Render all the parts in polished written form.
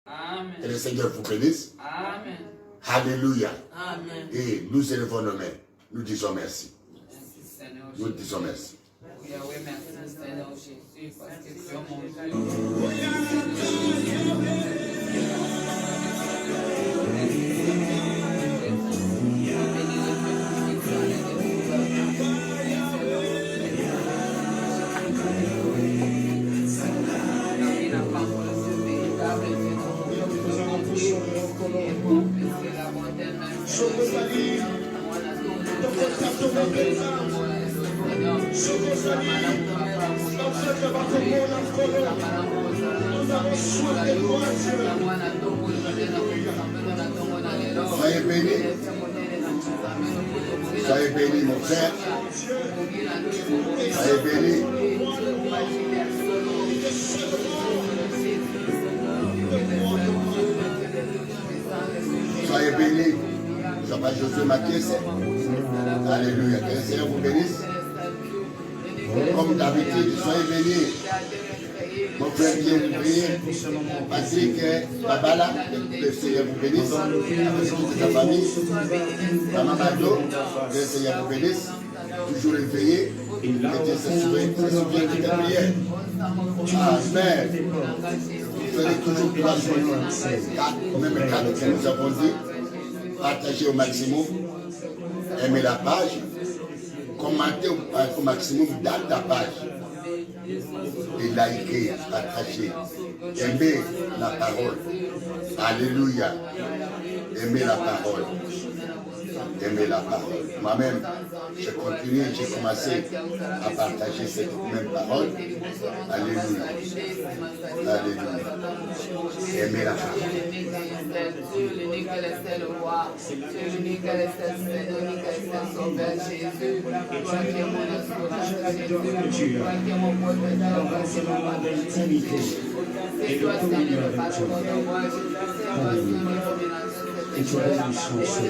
Amen. Que le Seigneur vous bénisse. Amen. Alléluia. Amen. Et nous élevons nos mains. Nous disons merci. Merci Seigneur Nous Jésus. disons merci. Yahweh, merci Seigneur Jésus, parce que tu es mon Dieu. Soyez bénis. Soyez bénis, mon frère. Soyez bénis. Soyez bénis. Je m'appelle Josué Mathias. Alléluia. Que le Seigneur vous bénisse. Comme d'habitude, soyez bénis. Mon frère vient vous prier. Patrick Babala, que le Seigneur vous bénisse. Toute ta famille. Maman Mado, que le Seigneur vous bénisse. Toujours éveillé. Que Dieu se souvient de tes prières. Amen. Vous ferez toujours 3 jours. 4, même 4 que nous avons dit. Partagez au maximum. Aimez la page. Commentez au maximum dans ta page. Et likez, partagez. Aimez la parole. Alléluia. Aimez la parole. Aimez la parole. Moi-même, j'ai continué, j'ai commencé à partager cette même parole. Alléluia. Alléluia. Aimez la parole. Et tu as une chance.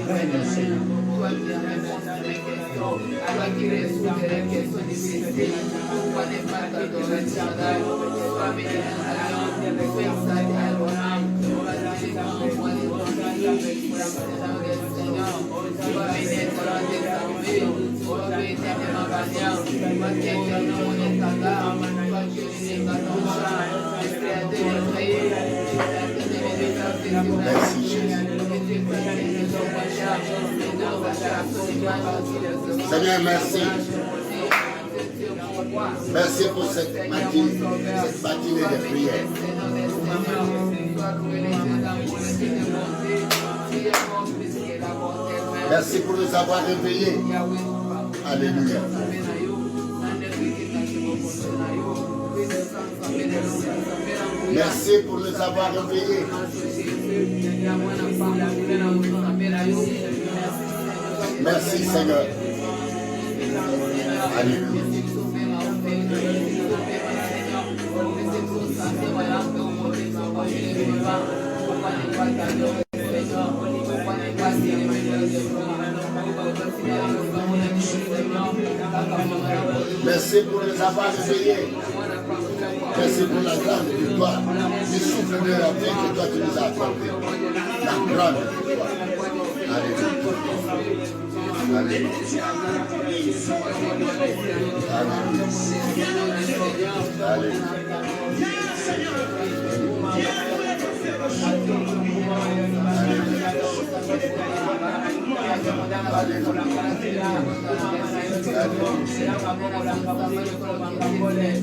Règne, Seigneur. Toi qui as répondu à mes questions, à toi qui résoudre les questions difficiles, pourquoi ne pas t'adorer, Shaddai, toi béni à l'âme, personne à l'âme, toi béni à Seigneur, toi béni à la désalvée, toi béni à ma bannière, toi qui es éternel mon étendard, toi qui es l'unique à ton chat, espère de l'effrayer, espère de l'effrayer, merci Jésus. Seigneur, merci. Merci pour cette matinée de prière. Merci pour nous avoir réveillés. Alléluia. Merci pour nous avoir réveillés. Merci Seigneur. Alléluia. Merci pour nous avoir réveillés. Merci pour la grande victoire. Le souffle de la vie que toi tu nous as accordé. La grande victoire. Alléluia. Alléluia. Alléluia.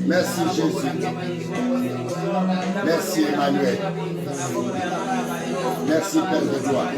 Merci Jésus. Merci Emmanuel. Merci Père de gloire.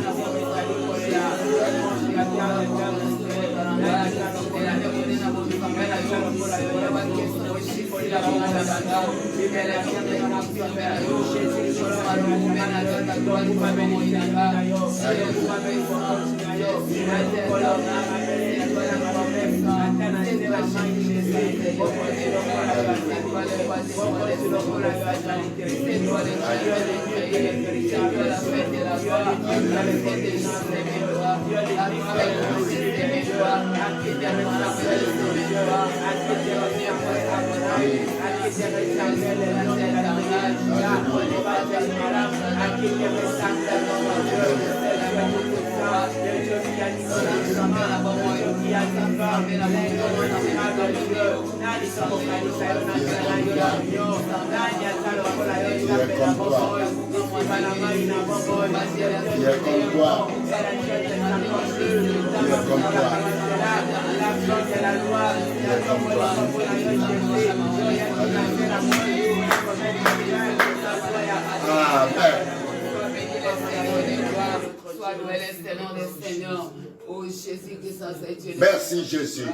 Merci Jésus.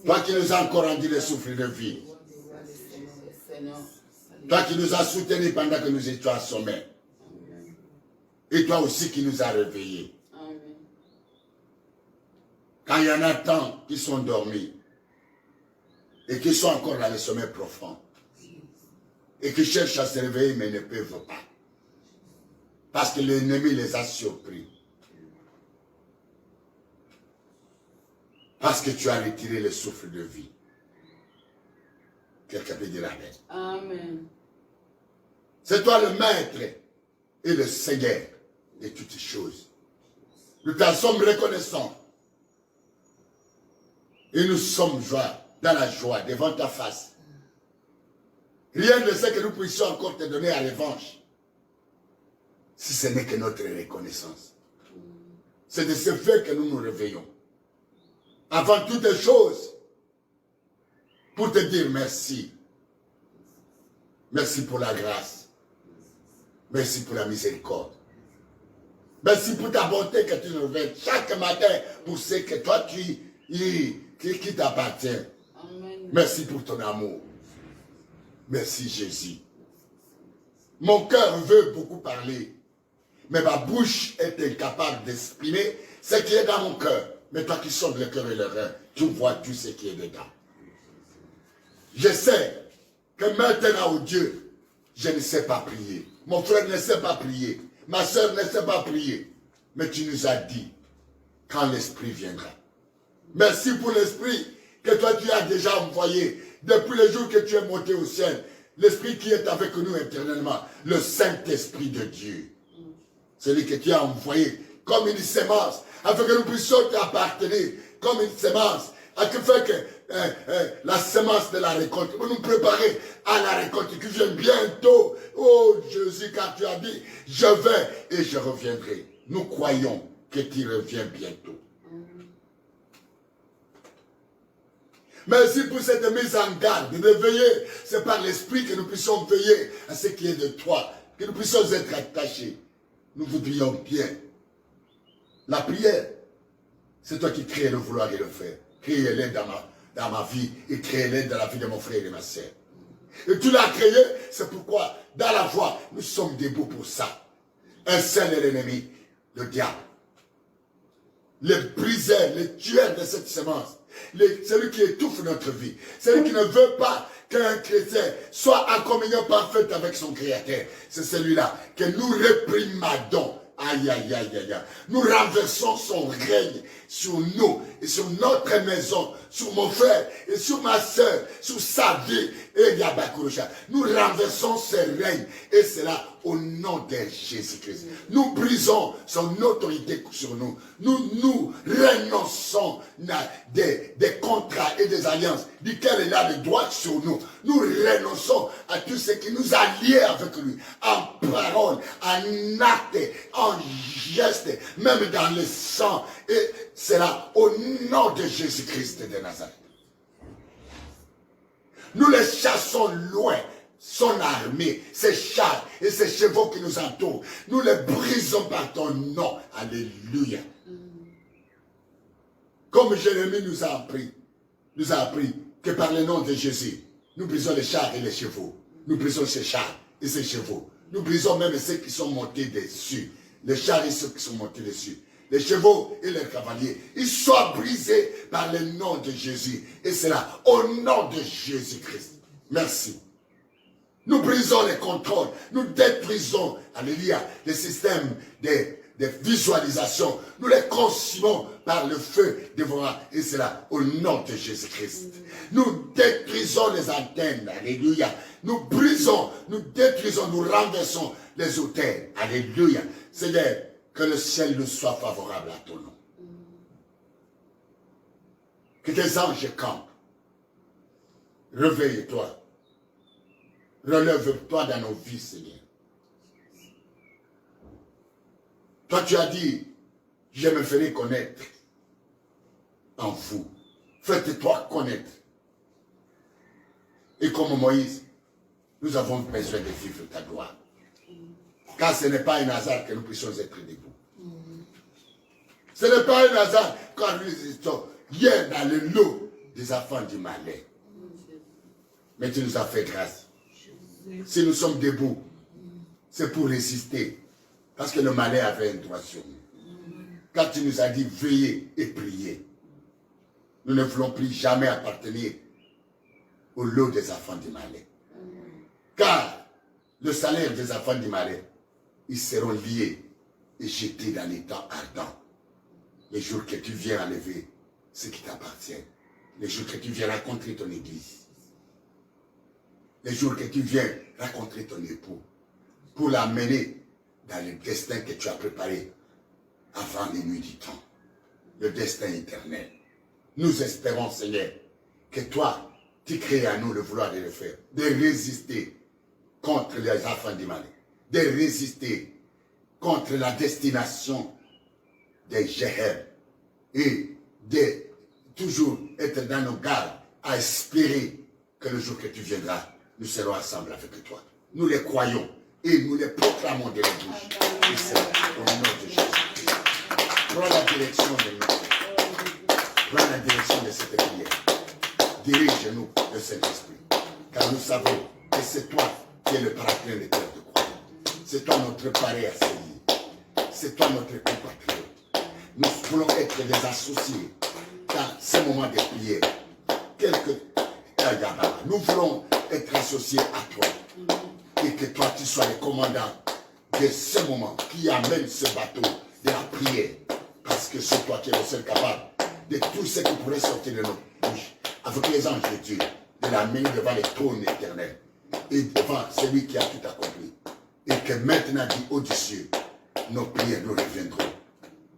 Toi qui nous as encore rendu le souffle de vie. Toi qui nous as soutenus pendant que nous étions assommés. Et toi aussi qui nous as réveillés. Quand il y en a tant qui sont dormis et qui sont encore dans le sommeil profond et qui cherchent à se réveiller mais ne peuvent pas. Parce que l'ennemi les a surpris. Parce que tu as retiré le souffle de vie. Quelqu'un peut dire Amen. Amen. C'est toi le maître et le Seigneur de toutes choses. Nous t'en sommes reconnaissants. Et nous sommes dans la joie devant ta face. Rien ne sait que nous puissions encore te donner à revanche. Si ce n'est que notre reconnaissance. C'est de ce fait que nous nous réveillons. Avant toutes choses, pour te dire merci. Merci pour la grâce. Merci pour la miséricorde. Merci pour ta bonté que tu nous révèles chaque matin pour ce que toi qui t'appartient. Merci pour ton amour. Merci Jésus. Mon cœur veut beaucoup parler, mais ma bouche est incapable d'exprimer ce qui est dans mon cœur. Mais toi qui sondes le cœur et le rein, tu vois tout ce qui est dedans. Je sais que maintenant, oh Dieu, je ne sais pas prier. Mon frère ne sait pas prier. Ma soeur ne sait pas prier. Mais tu nous as dit, quand l'Esprit viendra. Merci pour l'Esprit que toi tu as déjà envoyé. Depuis le jour que tu es monté au ciel. L'Esprit qui est avec nous éternellement. Le Saint-Esprit de Dieu. Celui que tu as envoyé comme une semence. Afin que nous puissions t'appartenir comme une semence. Afin que la semence de la récolte, pour nous préparer à la récolte qui vient bientôt. Oh Jésus, car tu as dit, je vais et je reviendrai. Nous croyons que tu reviens bientôt. Merci pour cette mise en garde de veiller. C'est par l'Esprit que nous puissions veiller à ce qui est de toi. Que nous puissions être attachés. Nous voudrions bien. La prière, c'est toi qui crées le vouloir et le faire. Crée-les dans ma vie et crée-les dans la vie de mon frère et de ma sœur. Et tu l'as créé, c'est pourquoi dans la voie, nous sommes debout pour ça. Un seul est l'ennemi, le diable. Le briseur, le tueur de cette semence. Celui qui étouffe notre vie. Celui qui ne veut pas qu'un chrétien soit en communion parfaite avec son Créateur. C'est celui-là que nous réprimandons. Aïe, aïe, aïe, aïe, aïe. Nous renversons son règne sur nous et sur notre maison, sur mon frère et sur ma soeur, sur sa vie. Et Yabakurusha. Nous renversons ce règne et c'est là au nom de Jésus-Christ. Nous brisons son autorité sur nous. Nous renonçons des contrats et des alliances duquel il a le droit sur nous. Nous renonçons à tout ce qui nous a liés avec lui, en parole, en acte, en geste, même dans le sang. Et c'est là au nom de Jésus-Christ de Nazareth. Nous les chassons loin. Son armée, ses chars et ses chevaux qui nous entourent. Nous les brisons par ton nom. Alléluia. Comme Jérémie nous a appris que par le nom de Jésus, nous brisons les chars et les chevaux. Nous brisons ces chars et ces chevaux. Nous brisons même ceux qui sont montés dessus. Les chars et ceux qui sont montés dessus. Les chevaux et les cavaliers. Ils soient brisés par le nom de Jésus. Et c'est là, au nom de Jésus-Christ. Merci. Nous brisons les contrôles. Nous détruisons, alléluia, les systèmes des visualisations. Nous les consumons par le feu dévorant. Et c'est là, au nom de Jésus-Christ. Nous détruisons les antennes. Alléluia. Nous brisons, nous détruisons, nous renversons les autels. Alléluia. Seigneur, que le ciel nous soit favorable à ton nom. Que tes anges campent. Réveille-toi. Relève-toi dans nos vies, Seigneur. Toi, tu as dit, je me ferai connaître en vous. Faites-toi connaître. Et comme Moïse, nous avons besoin de vivre ta gloire. Car ce n'est pas un hasard que nous puissions être debout. Ce n'est pas un hasard quand nous étions hier dans le lot des enfants du malin. Mais tu nous as fait grâce. Si nous sommes debout, c'est pour résister. Parce que le malin avait un droit sur nous. Quand tu nous as dit veillez et priez, nous ne voulons plus jamais appartenir au lot des enfants du malin. Car le salaire des enfants du malin, ils seront liés et jetés dans les temps ardents. Les jours que tu viens enlever ce qui t'appartient. Les jours que tu viens rencontrer ton église. Les jours que tu viens rencontrer ton époux. Pour l'amener dans le destin que tu as préparé avant les nuits du temps. Le destin éternel. Nous espérons, Seigneur, que toi, tu crées à nous le vouloir de le faire. De résister contre les enfants du mal. De résister contre la destination des Jéhem. Et de toujours être dans nos gardes à espérer que le jour que tu viendras, nous serons ensemble avec toi. Nous les croyons et nous les proclamons de la bouche. Et c'est au nom de Jésus. Prends la direction de nous. Prends la direction de cette prière. Dirige-nous, le Saint-Esprit. Car nous savons que c'est toi qui es le paraclet de cœur de croyants. C'est toi notre pareil à Seigneur. C'est toi notre compatriote. Nous voulons être des associés dans ces moments de prière. Nous voulons être associés à toi. Et que toi, tu sois le commandant de ce moment qui amène ce bateau de la prière. Parce que c'est toi qui es le seul capable de tout ce qui pourrait sortir de nos bouches. Avec les anges de Dieu, de l'amener devant les trônes éternels. Et devant celui qui a tout accompli. Et que maintenant, dit au-dessus, nos prières nous reviendront.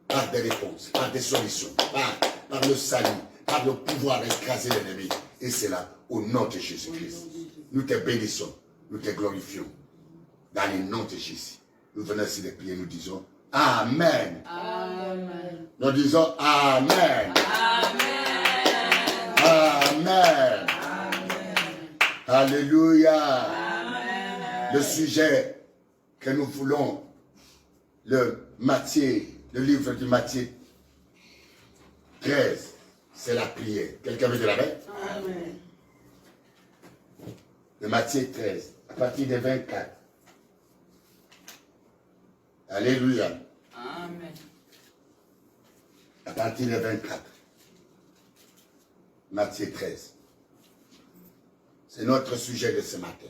Par des réponses, par des solutions, par le salut, par le pouvoir d'écraser l'ennemi. Et c'est là, au nom de Jésus-Christ. Nous te bénissons, nous te glorifions. Dans le nom de Jésus. Nous venons ici de prier, nous disons Amen. Amen. Nous disons Amen. Amen. Amen. Amen. Alléluia. Amen. Le sujet que nous voulons, le livre de Matthieu 13, c'est la prière. Quelqu'un veut dire la main? Amen. De Matthieu 13, à partir de 24. Alléluia. Amen. À partir de 24. Matthieu 13. C'est notre sujet de ce matin.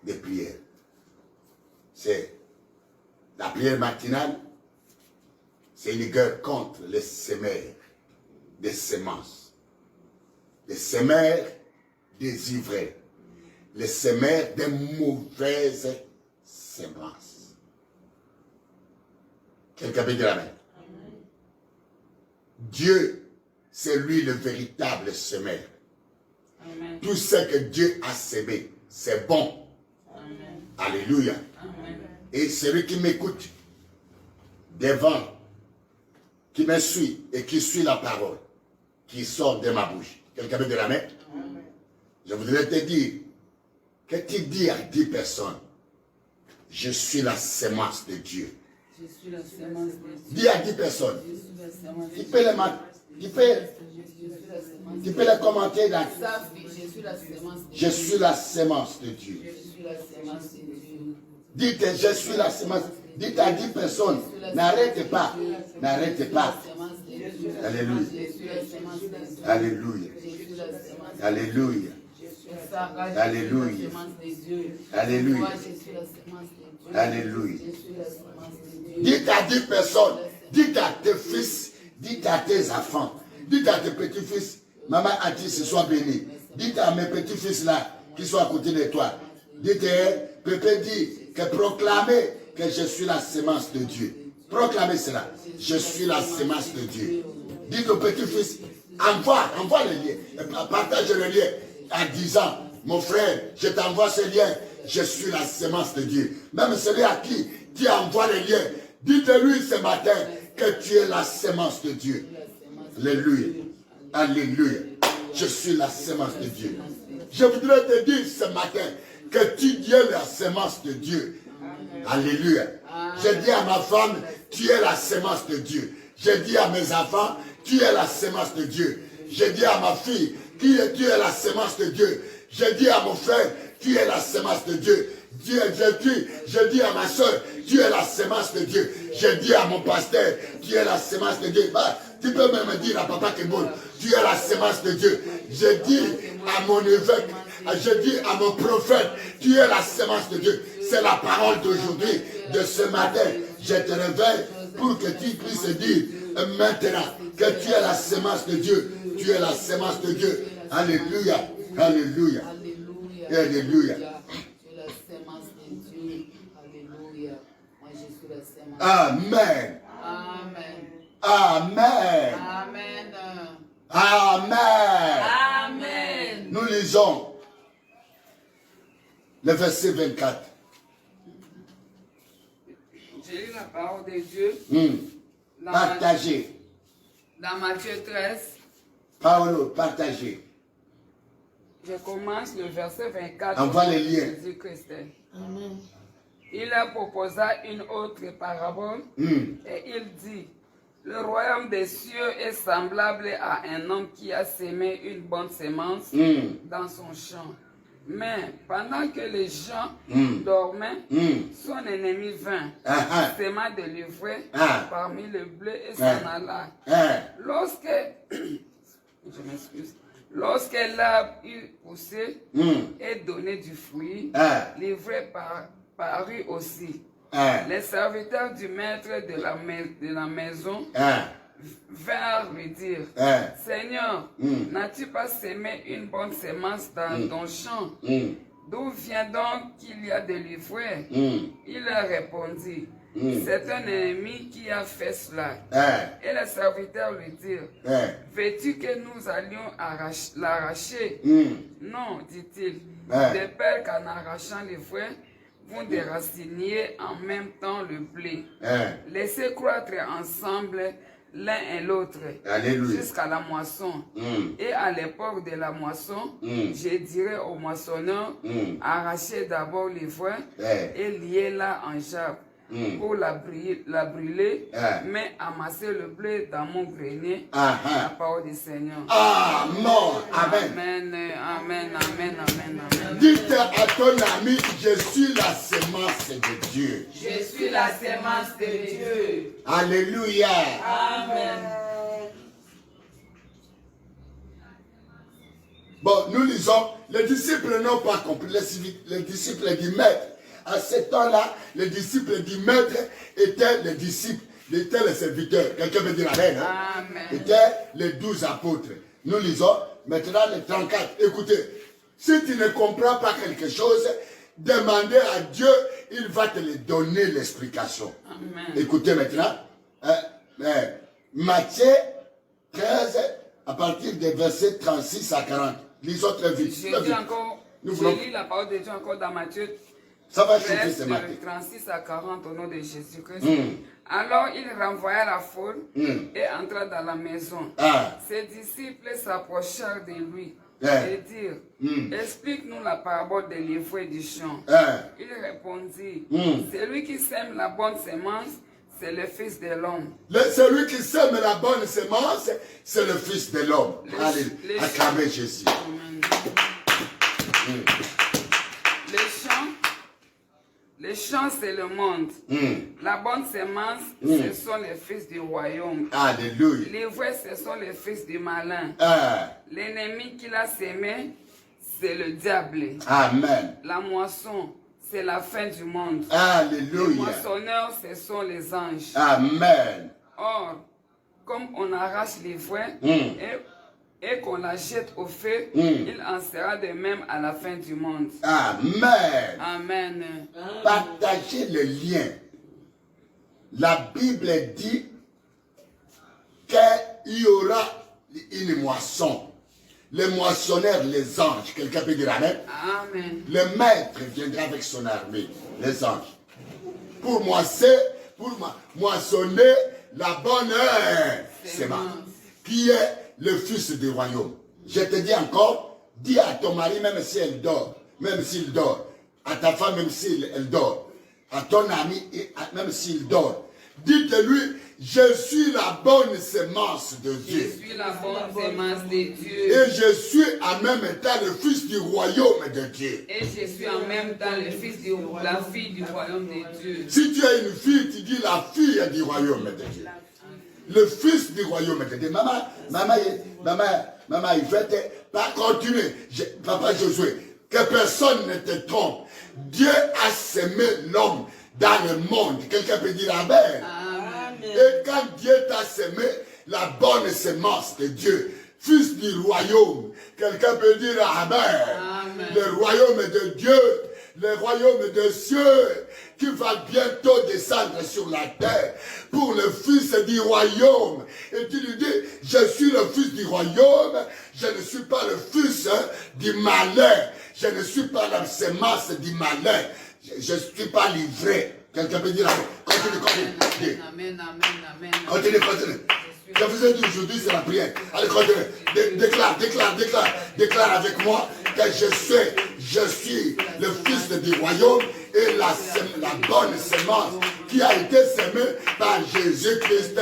De prière. C'est la prière matinale. C'est une guerre contre les semeurs des semences. Les semeurs désivrés. Les semeurs des mauvaises semences. Quelqu'un peut dire la main? Dieu, c'est lui le véritable semeur. Amen. Tout ce que Dieu a semé, c'est bon. Amen. Alléluia. Amen. Et celui qui m'écoute devant, qui me suit et qui suit la parole, qui sort de ma bouche. Quelqu'un veut dire la main? Amen. Je voudrais te dire que tu dis à 10 personnes, je suis la semence de Dieu. Je suis la semence de Dieu. Dis à 10 personnes. Je suis la semence de Tu Dieu. peux les mettre Tu peux les commenter dans Je suis la Je suis la sémence sémence de Dieu. de Dieu. Je suis la sémence de Dieu. Dites, je suis la sémence. Dites à 10 personnes, n'arrêtez pas. N'arrêtez pas. Alléluia. Alléluia. Alléluia. Alléluia. Alléluia. Alléluia. Dites à 10 personnes, dites à tes fils, dites à tes enfants, dites à tes petits-fils, maman a dit ce soit béni. Dites à mes petits-fils là, qui sont à côté de toi. Dites, Pépé dit que proclamez que je suis la sémence de Dieu. Proclamez cela. Je suis la sémence de Dieu. Dites aux petits-fils, envoie le lien. Partage le lien en disant, mon frère, je t'envoie ce lien. Je suis la sémence de Dieu. Même celui à qui tu envoies le lien, dites-lui ce matin que tu es la sémence de Dieu. Alléluia. Alléluia. Je suis la sémence de Dieu. Je voudrais te dire ce matin que tu es la sémence de Dieu. Alléluia. Je dis à ma femme, tu es la sémence de Dieu. Je dis à mes enfants, tu es la sémence de Dieu. Je dis à ma fille, tu es la sémence de Dieu. Je dis à mon frère, tu es la sémence de Dieu. Je dis à ma soeur, tu es la sémence de Dieu. Je dis à mon pasteur, tu es la sémence de Dieu. Bah, tu peux même dire à Papa Keboul, tu es la sémence de Dieu. Je dis à mon évêque, je dis à mon prophète, tu es la sémence de Dieu. C'est la parole d'aujourd'hui, de ce matin. Je te réveille pour que tu puisses dire maintenant que tu es la sémence de Dieu. Tu es la sémence de Dieu. Alléluia. Alléluia. Alléluia. Amen. Amen. Amen. Amen. Amen. Amen. Nous lisons le verset 24. J'ai lu la parole de Dieu Partagez. dans Matthieu 13. Paolo, partagez. Je commence le verset 24. Envoie les liens. Jésus-Christ. Amen. Il leur proposa une autre parabole et il dit, le royaume des cieux est semblable à un homme qui a sémé une bonne semence dans son champ. Mais pendant que les gens dormaient, son ennemi vint, séma de l'ivraie parmi le blé et s'en alla. Je m'excuse. Lorsque l'arbre eut poussé et donné du fruit, l'ivraie parut aussi. Les serviteurs du maître de la maison vinrent lui dire, Seigneur, n'as-tu pas sémé une bonne semence dans ton champ? D'où vient donc qu'il y a de l'ivraie? Il leur répondit, c'est un ennemi qui a fait cela. Et les serviteurs lui dirent, veux-tu que nous allions l'arracher? Non, dit-il, de peur qu'en arrachant l'ivraie, vous déraciniez en même temps le blé. Laissez croître ensemble l'un et l'autre jusqu'à la moisson. Et à l'époque de la moisson, je dirai aux moissonneurs, arrachez d'abord l'ivraie et liez-la en jappe pour la brûler, mais amassez le blé dans mon grenier. La parole du Seigneur. Amen. Amen. Amen. Amen. Amen. Amen. Amen. Dites à ton ami, je suis la sémence de Dieu. Je suis la sémence de Dieu. Alléluia. Amen. Bon, nous lisons, les disciples n'ont pas compris, les disciples du maître. À ce temps-là, les disciples du maître étaient les disciples, étaient les serviteurs. Quelqu'un veut dire amen, hein? Amen. Étaient les 12 apôtres. Nous lisons maintenant les 34. Écoutez, si tu ne comprends pas quelque chose, demandez à Dieu, il va te donner l'explication. Écoutez maintenant, Matthieu 13, à partir des versets 36 à 40. Lisons très vite. J'ai lu la parole de Dieu encore dans Matthieu. Ça va changer ce matin. 36 à 40 au nom de Jésus-Christ. Alors il renvoya la foule et entra dans la maison. Ses disciples s'approchèrent de lui et dirent, explique-nous la parabole de l'ivraie du champ. Il répondit, celui qui sème la bonne semence, c'est le Fils de l'homme. Celui qui sème la bonne semence, c'est le Fils de l'homme. Alléluia. Acclamez Jésus. Les champs, c'est le monde. La bonne semence, ce sont les fils du royaume. Alléluia. L'ivraie, ce sont les fils du malin. L'ennemi qui l'a semé, c'est le diable. Amen. La moisson, c'est la fin du monde. Alléluia. Les moissonneurs, ce sont les anges. Amen. Or, comme on arrache l'ivraie et qu'on la jette au feu, il en sera de même à la fin du monde. Amen. Amen. Partagez le lien. La Bible dit qu'il y aura une moisson. Les moissonneurs, les anges. Quelqu'un peut dire Amen? Amen. Le maître viendra avec son armée, les anges. Pour moissonner la bonne semence, qui est le fils du royaume. Je te dis encore, dis à ton mari, même si elle dort, même s'il dort, à ta femme, même si elle dort, à ton ami, même s'il dort, dites-lui, je suis la bonne semence de Dieu. Je suis la bonne semence de Dieu. Et je suis en même temps le fils du royaume de Dieu. Et je suis en même temps la fille du royaume de Dieu. Si tu as une fille, tu dis la fille du royaume de Dieu. Le fils du royaume de Dieu. Maman, il va pas continuer. Papa Josué, que personne ne te trompe. Dieu a semé l'homme dans le monde. Quelqu'un peut dire Amen. Et quand Dieu t'a semé la bonne semence de Dieu, fils du royaume, quelqu'un peut dire Amen. Le royaume de Dieu, le royaume des cieux, qui va bientôt descendre sur la terre pour le fils du royaume. Et tu lui dis, je suis le fils du royaume, je ne suis pas le fils du malin, je ne suis pas la semence du malin, je ne suis pas livré. Quelqu'un peut dire Amen. Continue. Amen. Continue. Je vous ai dit aujourd'hui, c'est la prière. Allez, continue. Déclare avec moi que je suis le fils du royaume et la bonne semence qui a été semée par Jésus-Christ.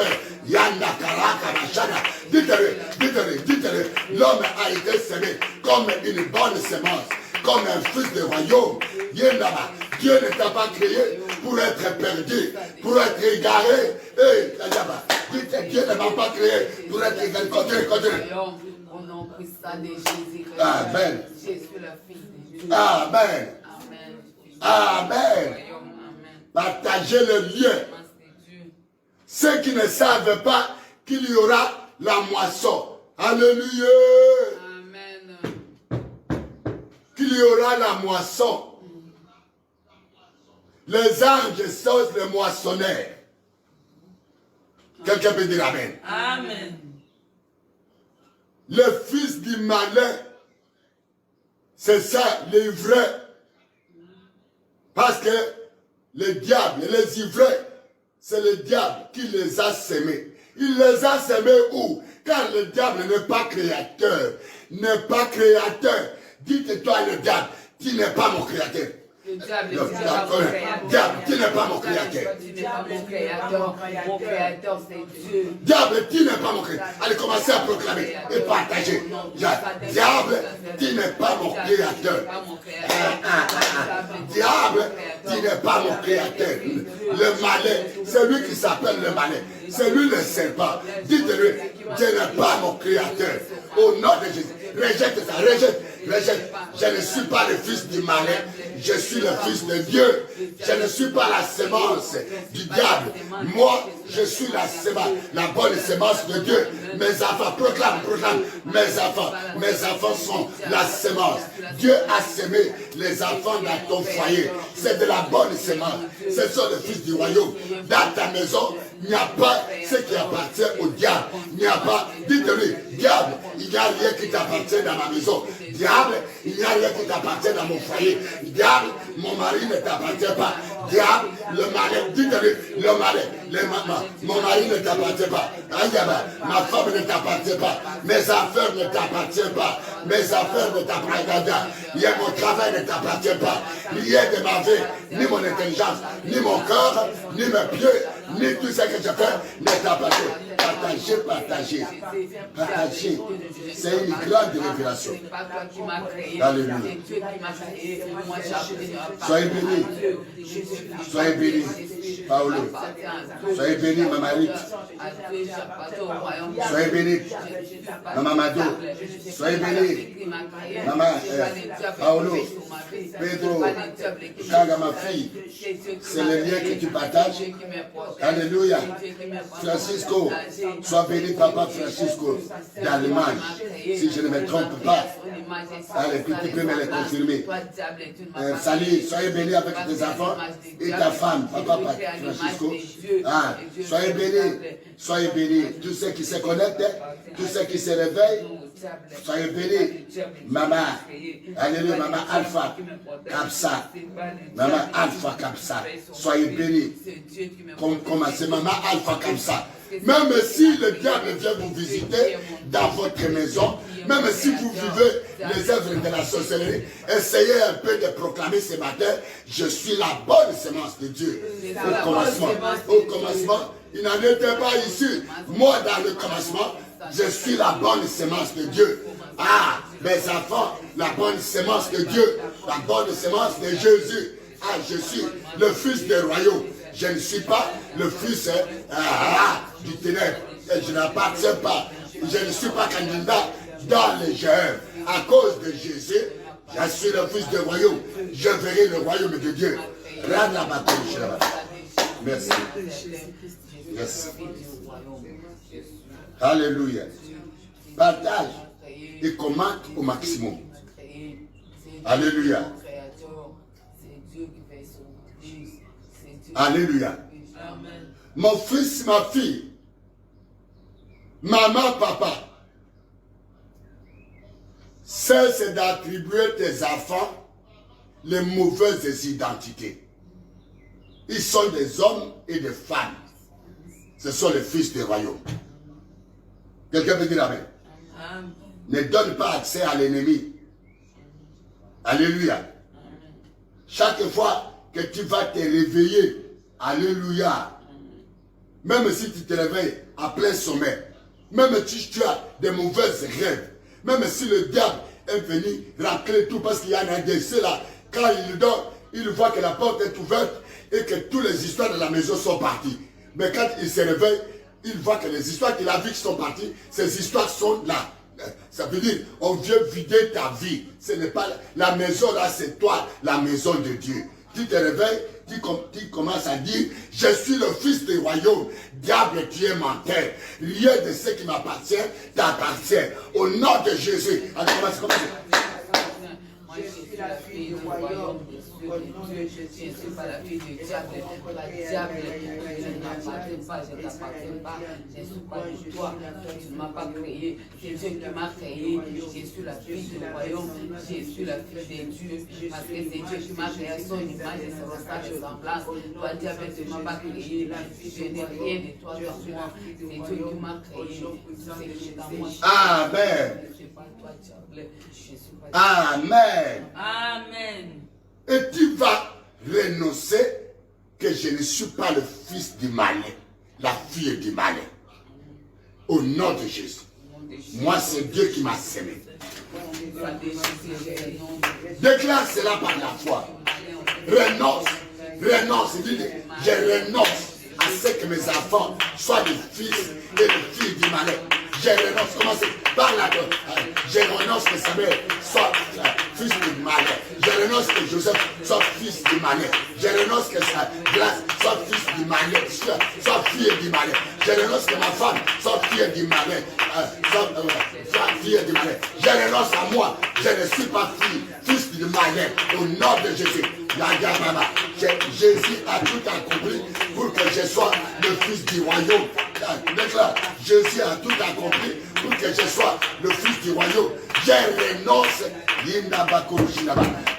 Dites-le, l'homme a été semé comme une bonne semence, comme un fils du royaume. Dieu ne t'a pas créé pour être perdu, pour être égaré. Dieu ne m'a pas créé pour être égaré. Continue. Au nom puissant de Jésus-Christ. Amen. Je suis le fils de Dieu. Amen. Partagez le lien. Ceux qui ne savent pas qu'il y aura la moisson. Alléluia. Amen. Qu'il y aura la moisson. Les anges sont les moissonneurs. Quelqu'un peut dire Amen. Amen. Le fils du malin, c'est ça, l'ivraie. Parce que le diable, les ivraies, c'est le diable qui les a sémés. Il les a sémés où? Car le diable n'est pas créateur. N'est pas créateur. Dites-toi le diable, tu n'es pas mon créateur. Le diable, tu n'es pas mon créateur. Tu n'es pas mon créateur. Mon créateur, c'est Dieu. Diable, tu n'es pas mon créateur. Allez, commencez à proclamer et partager. Diable, tu n'es pas mon créateur. Diable, tu n'es pas mon créateur. Le malin, c'est lui qui s'appelle le malin. C'est lui le serpent. Dites-lui, tu n'es pas mon créateur. Au nom de Jésus. Rejette ça, rejette. Je ne suis pas le fils du malin, je suis le fils de Dieu. Je ne suis pas la semence du diable. Moi, je suis la semence, la bonne semence de Dieu. Mes enfants, proclame, mes enfants sont la semence. Dieu a semé les enfants dans ton foyer. C'est de la bonne semence. Ce sont les fils du royaume. Dans ta maison, il n'y a pas ce qui appartient au diable. Il n'y a pas, dites-lui, diable, il n'y a rien qui t'appartient dans ma maison. Diable, il n'y a rien qui t'appartient dans mon foyer. Diable, mon mari ne t'appartient pas. Diable, le malheur, dites-le, le malheur, mon mari ne t'appartient pas. Ma femme ne t'appartient pas. Mes affaires ne t'appartiennent pas. Mes affaires ne t'appartiennent pas. Mon travail ne t'appartient pas. Lié de ma vie, ni mon intelligence, ni mon corps, ni mes pieds, ni tout ce que je fais ne t'appartient. Partagez. C'est une grande révélation. Alléluia. Soyez bénis. Soyez bénis. Paolo. Soyez bénis, Maman Ruth. Soyez bénis, Maman Mado. Soyez bénis, Maman Paolo. Pedro. Kaga, ma fille. C'est le lien que tu partages. Alléluia. Francisco. Sois béni, Papa Francisco, d'Allemagne. Si je ne me trompe pas. Allez, puis tu peux me le confirmer. Salut, soyez bénis avec tes enfants et ta femme, Papa Francisco. Ah, soyez bénis. Tous ceux qui se connectent, tous ceux qui se réveillent, soyez bénis. Maman, alléluia, Maman Alpha Kapsa. Maman Alpha Kapsa. Soyez bénis. Commencez, Maman Alpha Kapsa. Même si le diable vient vous visiter dans votre maison, même si vous vivez les œuvres de la sorcellerie, essayez un peu de proclamer ce matin, je suis la bonne semence de Dieu. Au commencement, il n'en était pas ici. Moi, dans le commencement, je suis la bonne semence de Dieu. Ah, mes enfants, la bonne semence de Dieu, la bonne semence de Jésus. Ah, je suis le fils du royaume. Je ne suis pas le fils du ténèbre. Et je n'appartiens pas. Je ne suis pas candidat dans les géants. À cause de Jésus, je suis le fils du royaume. Je verrai le royaume de Dieu. Merci. Merci. Alléluia. Partage et commente au maximum. Alléluia. Alléluia. Amen. Mon fils, ma fille, maman, papa, cesse d'attribuer tes enfants les mauvaises identités. Ils sont des hommes et des femmes. Ce sont les fils du royaume. Quelqu'un peut dire amen. Amen. Ne donne pas accès à l'ennemi. Alléluia. Chaque fois que tu vas te réveiller, alléluia, même si tu te réveilles à plein sommeil, même si tu as des mauvaises rêves, même si le diable est venu racler tout parce qu'il y a un décès là, quand il dort, il voit que la porte est ouverte et que toutes les histoires de la maison sont parties. Mais quand il se réveille, il voit que les histoires qu'il a vues qui sont parties, ces histoires sont là. Ça veut dire, on vient vider ta vie. Ce n'est pas la maison là, c'est toi, la maison de Dieu. Tu te réveilles, tu commences à dire, je suis le fils du royaume. Diable, tu es menteur. Rien de ce qui m'appartient t'appartient. Au nom de Jésus. Alors, commence. Moi, je suis la fille du royaume. Dieu, je ne suis pas la fille du diable. Le diable, je ne t'appartiens pas, je ne t'appartiens pas. Je ne suis pas de toi. Tu ne m'as pas créé. C'est Dieu qui m'a créé. Je suis la fille du royaume. Je suis la fille de Dieu. Parce que c'est Dieu qui m'a créé à son image et son ressemblance. Toi, diable, tu ne m'as pas créé. Je n'ai rien de toi dans moi. C'est Dieu qui m'a créé. C'est dans moi. Amen. Je ne suis pas toi, diable. Amen. Amen. Et tu vas renoncer que je ne suis pas le fils du malin, la fille du malin. Au nom de Jésus. Moi, c'est Dieu qui m'a sémé. Déclare cela par la foi. Renonce. Je renonce à ce que mes enfants soient des fils et des filles du malin. Je renonce, commencez par la gueule. Je renonce que Samuel soit fils du malin. Je renonce que Joseph soit fils du malin. Je renonce que Glace soit fils du malin, soit fille du malin. Je renonce que ma femme soit fille du malin. Soit fille du malin. Je renonce à moi. Je ne suis pas fils du malin. Au nom de Jésus. Jésus a tout accompli pour que je sois le fils du royaume. Jésus a tout accompli pour que je sois le fils du royaume. Je renonce.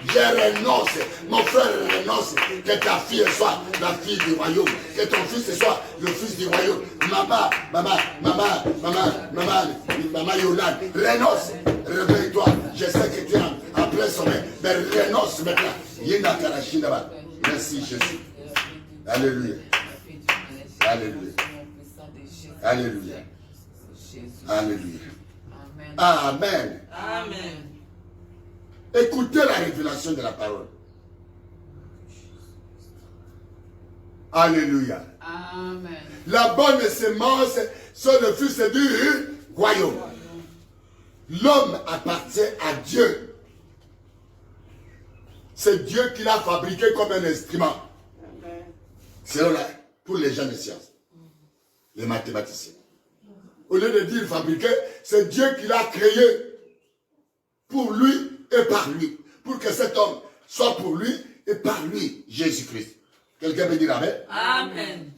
Je renonce. Mon frère renonce. Que ta fille soit la fille du royaume. Que ton fils soit le fils du royaume. Maman Yolande, renonce. Réveille-toi. Je sais que tu es en plein sommeil. Mais renonce maintenant. Merci Jésus. Alléluia. Alléluia. Alléluia. Alléluia. Amen. Amen. Écoutez la révélation de la parole. Alléluia. Amen. La bonne sémence, c'est le fils du royaume. L'homme appartient à Dieu. C'est Dieu qui l'a fabriqué comme un instrument. C'est là pour les gens de science, les mathématiciens. Au lieu de dire fabriqué, c'est Dieu qui l'a créé pour lui et par lui. Pour que cet homme soit pour lui et par lui, Jésus-Christ. Quelqu'un peut dire Amen? Amen.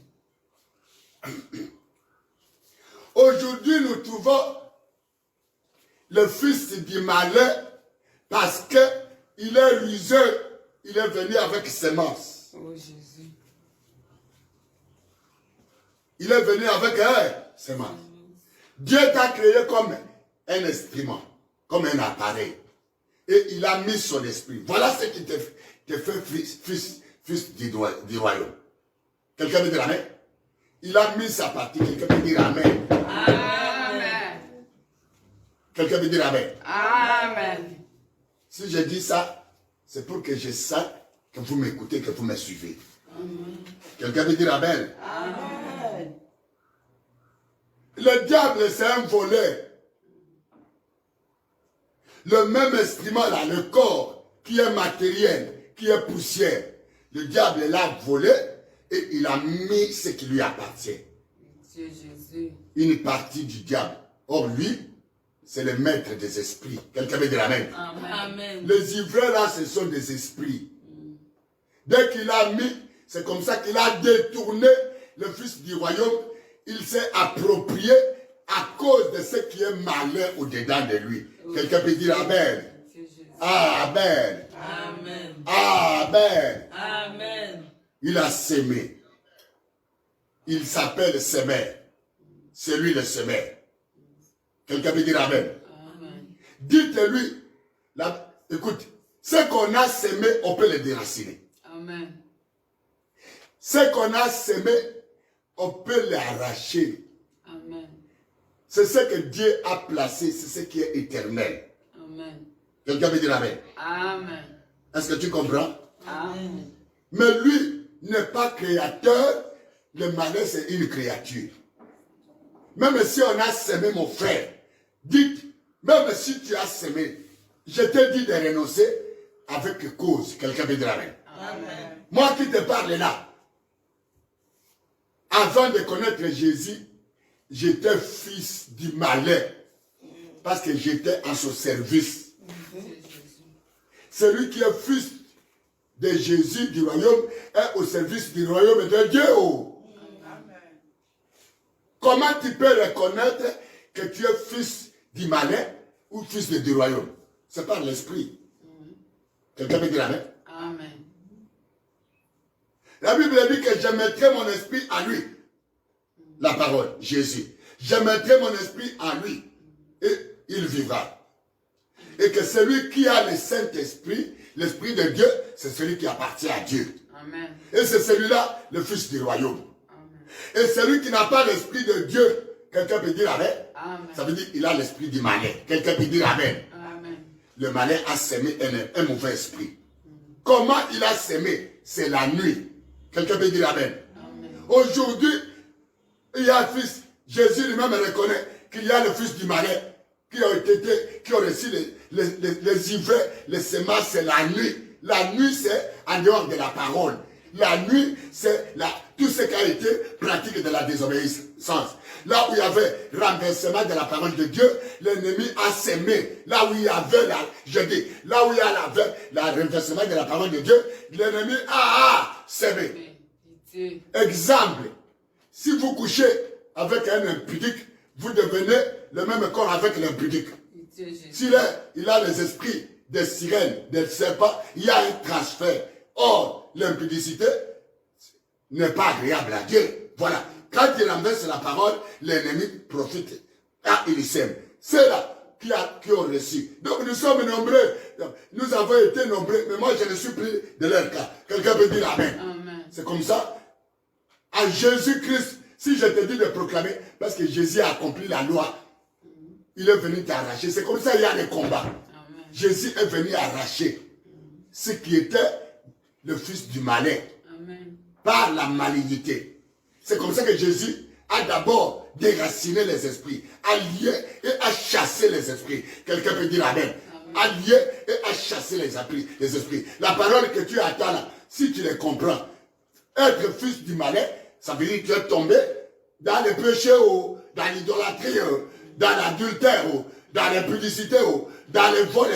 Aujourd'hui, nous trouvons le fils du malin parce qu'il est ruseux. Il est venu avec sémence. Oh Jésus. Il est venu avec sémence. Dieu t'a créé comme un instrument, comme un appareil. Et il a mis son esprit. Voilà ce qui te fait fils du royaume. Quelqu'un veut dire Amen? Il a mis sa partie. Quelqu'un peut dire Amen. Amen. Quelqu'un veut dire Amen. Amen. Si je dis ça, c'est pour que je sache que vous m'écoutez, que vous me suivez. Quelqu'un veut dire Amen. Amen. Le diable, c'est un voleur. Le même instrument là, le corps, qui est matériel, qui est poussière. Le diable l'a volé et il a mis ce qui lui appartient. Dieu Jésus. Une partie du diable. Or lui, c'est le maître des esprits. Quelqu'un veut dire Amen. Amen. Les ivraies là, ce sont des esprits. Dès qu'il a mis, c'est comme ça qu'il a détourné le fils du royaume. Il s'est approprié à cause de ce qui est malin au-dedans de lui. Quelqu'un peut dire Amen. Amen. Amen. Amen. Amen. Il a sémé. Il s'appelle sémeur. C'est lui le semeur. Quelqu'un peut dire Amen. Amen. Dites-lui, écoute, ce qu'on a sémé, on peut le déraciner. Amen. Ce qu'on a sémé, on peut l'arracher. Amen. C'est ce que Dieu a placé, c'est ce qui est éternel. Amen. Quelqu'un peut dire Amen. Amen. Est-ce que tu comprends? Amen. Mais lui n'est pas créateur, le malin c'est une créature. Même si on a sémé mon frère, dites, même si tu as sémé, je te dis de renoncer avec cause. Quelqu'un peut dire Amen. Amen. Moi qui te parle là, avant de connaître Jésus, j'étais fils du malin. Parce que j'étais en son service. Celui qui est fils de Jésus du royaume est au service du royaume de Dieu. Comment tu peux reconnaître que tu es fils du malin ou fils du royaume? C'est par l'esprit. Quelqu'un peut dire Amen? Amen. La Bible dit que je mettrai mon esprit en lui. La parole, Jésus. Je mettrai mon esprit en lui et il vivra. Et que celui qui a le Saint-Esprit, l'Esprit de Dieu, c'est celui qui appartient à Dieu. Amen. Et c'est celui-là, le Fils du royaume. Amen. Et celui qui n'a pas l'Esprit de Dieu, quelqu'un peut dire Amen. Amen. Ça veut dire qu'il a l'Esprit du malin. Quelqu'un peut dire Amen. Amen. Le malin a sémé un mauvais esprit. Comment il a sémé? C'est la nuit. Quelqu'un peut dire Amen. Amen. Aujourd'hui, il y a un fils. Jésus lui-même reconnaît qu'il y a le fils du malin qui ont reçu les ivraies, les semences, c'est la nuit. La nuit, c'est en dehors de la parole. La nuit, c'est tout ce qui a été pratique de la désobéissance. Là où il y avait renversement de la parole de Dieu, l'ennemi a sémé. Là où il y avait là où il y a la renversement de la parole de Dieu, l'ennemi a sémé. Exemple, si vous couchez avec un impudique, vous devenez le même corps avec l'impudique. S'il a les esprits des sirènes, des serpents, il y a un transfert. Or, l'impudicité n'est pas agréable à Dieu. Voilà. Quand il renverse la parole, l'ennemi profite. Ah, il sème. C'est là qui ont reçu. Donc nous sommes nombreux. Nous avons été nombreux, mais moi je ne suis plus de leur cas. Quelqu'un peut dire Amen. C'est comme ça. En Jésus-Christ, si je te dis de proclamer, parce que Jésus a accompli la loi, il est venu t'arracher. C'est comme ça qu'il y a des combats. Amen. Jésus est venu arracher ce qui était le fils du malin. Amen. Par la malignité. C'est comme ça que Jésus a d'abord déraciné les esprits, a lié et a chassé les esprits. Quelqu'un peut dire Amen. A lié et a chassé les esprits. La parole que tu attends là, si tu les comprends, être fils du malin, ça veut dire que tu es tombé dans les péchés, dans l'idolâtrie, dans l'adultère, dans l'impudicité, dans les vols.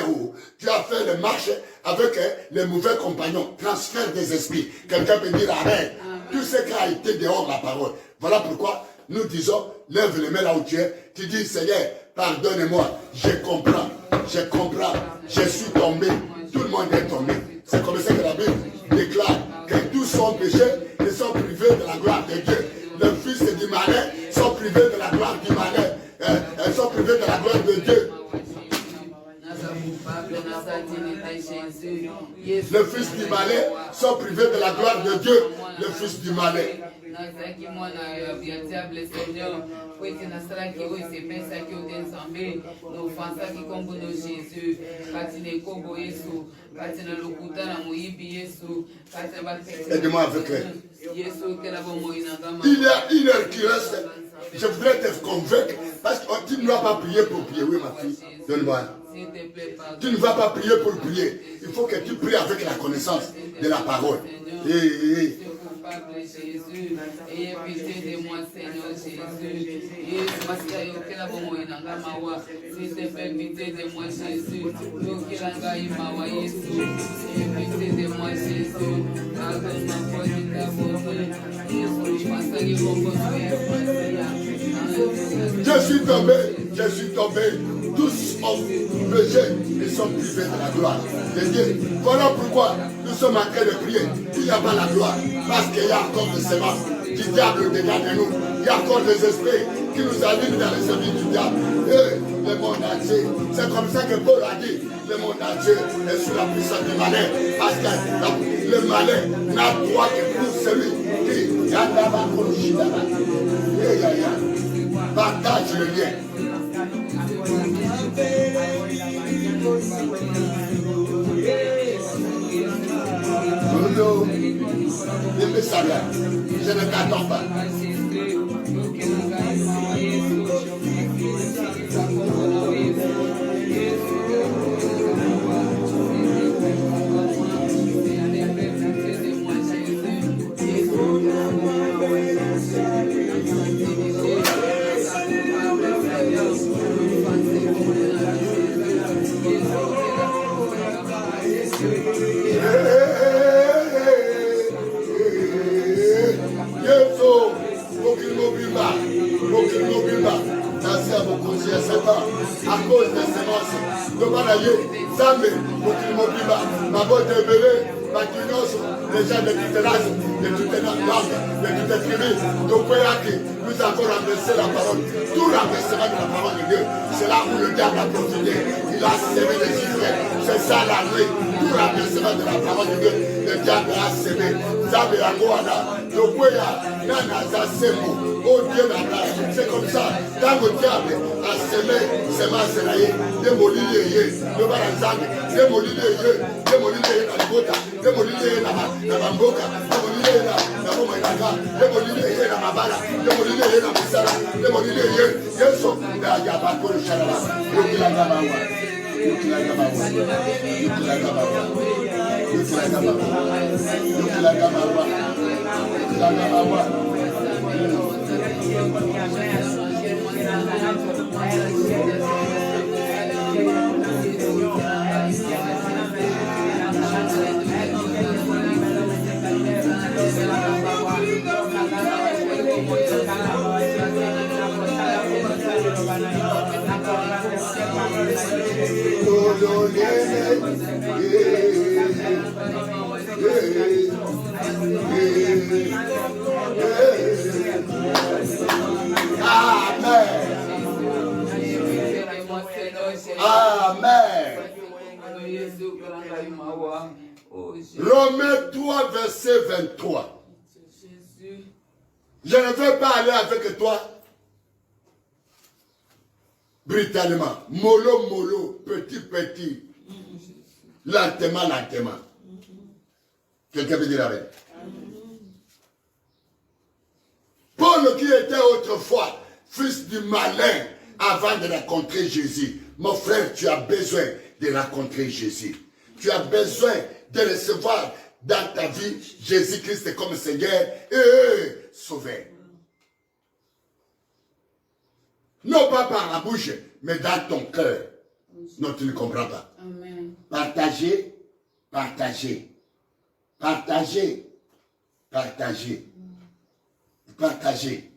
Tu as fait le marché avec les mauvais compagnons. Transfert des esprits. Quelqu'un peut dire Amen. Tout ce qui a été dehors de la parole. Voilà pourquoi nous disons, lève les mains là où tu es. Tu dis, Seigneur, pardonne-moi. Je comprends. Je suis tombé. Tout le monde est tombé. C'est comme ça que la Bible déclare que tous sont péchés et sont privés de la gloire de Dieu. Le fils du malin sont privés de la gloire du malin. Elles sont privées de la gloire de Dieu. Le fils du malin sont privés de la gloire de Dieu. Le fils du malin. Aide-moi avec elle. Il y a une heure qui reste. Je voudrais te convaincre parce que tu ne vas pas prier pour prier. Oui, ma fille, donne-moi. Tu ne vas pas prier pour prier. Il faut que tu pries avec la connaissance de la parole. Jésus, ayez pitié de moi, Seigneur Jésus. S'il te plaît, pitié de moi, Jésus. Pitié de moi, Jésus. Pardonne ma foi de ta beauté. Je suis tombé. Tous ont péché et sont privés de la gloire de Dieu. Voilà pourquoi nous sommes en train de prier. Il n'y a pas la gloire. Parce qu'il y a encore des semences du diable dedans de nous. Il y a encore des esprits qui nous allument dans les services du diable. Et le monde entier. C'est comme ça que Paul a dit. Le monde entier est sous la puissance du malin. Parce que le malin n'a droit que pour celui qui partage le lien. Je ne t'attends pas. À cause des semences, de Malaye, Zambé, Mokimobiba, Mabo Debele, Bakinoso, les gens de toutes les races, de toutes les langues, de toutes les tribus, de Koyaki, nous avons renversé la parole. Tout renversement de la parole de Dieu, c'est là où le diable a profité. Il a sémé les Israël. C'est ça la nuit. Tout renversement de la parole de Dieu, le diable a sémé. Zambé Agoana, de Koya, Nana Zasemo. Oh Dieu d'Abraham, c'est comme ça. Dans le diable a semé semence naïe, démoli les yeux, le barazang, démoli les yeux, démoli les yeux dans le bota, démoli les yeux dans la mboka, démoli les yeux dans la momaïnaga, démoli les yeux dans ma bala, démoli les yeux dans ma sala, démoli les yeux, Yeso, la yabako le chalala, Yokila Gabawa, Yokila Gabawa, Yokila Gabawa, Yokila Gabawa, Yokila Gabawa, Yokila Gabawa. Amen. Romains 3, verset 23. Je ne veux pas aller avec toi brutalement. Mollo, mollo, petit, petit. Lentement, lentement. Quelqu'un peut dire la vérité. Paul qui était autrefois fils du malin avant de rencontrer Jésus. Mon frère, tu as besoin de rencontrer Jésus. Tu as besoin de recevoir dans ta vie Jésus-Christ comme Seigneur et Sauveur. Non pas par la bouche, mais dans ton cœur. Non, tu ne comprends pas. Amen. Partagez, partagez, partagez, partagez, partagez,